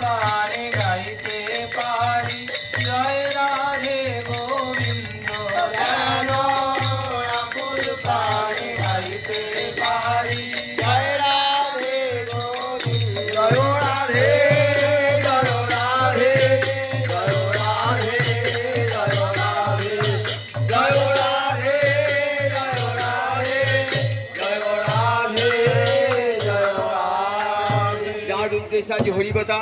Speaker 2: প্রাণে গাইতে পারি জয় রাধে গোবিন্দ যেন আকুল প্রাণে গাইতে পারি জয় রাধে গোবিন্দ জয় রাধে জয় রাধে জয় রাধে জয় রাধে জয় রাধে জয় রাধে জয় রাধে জয় রাধে
Speaker 1: যার উদ্দেশ্যে আজ হরিকথা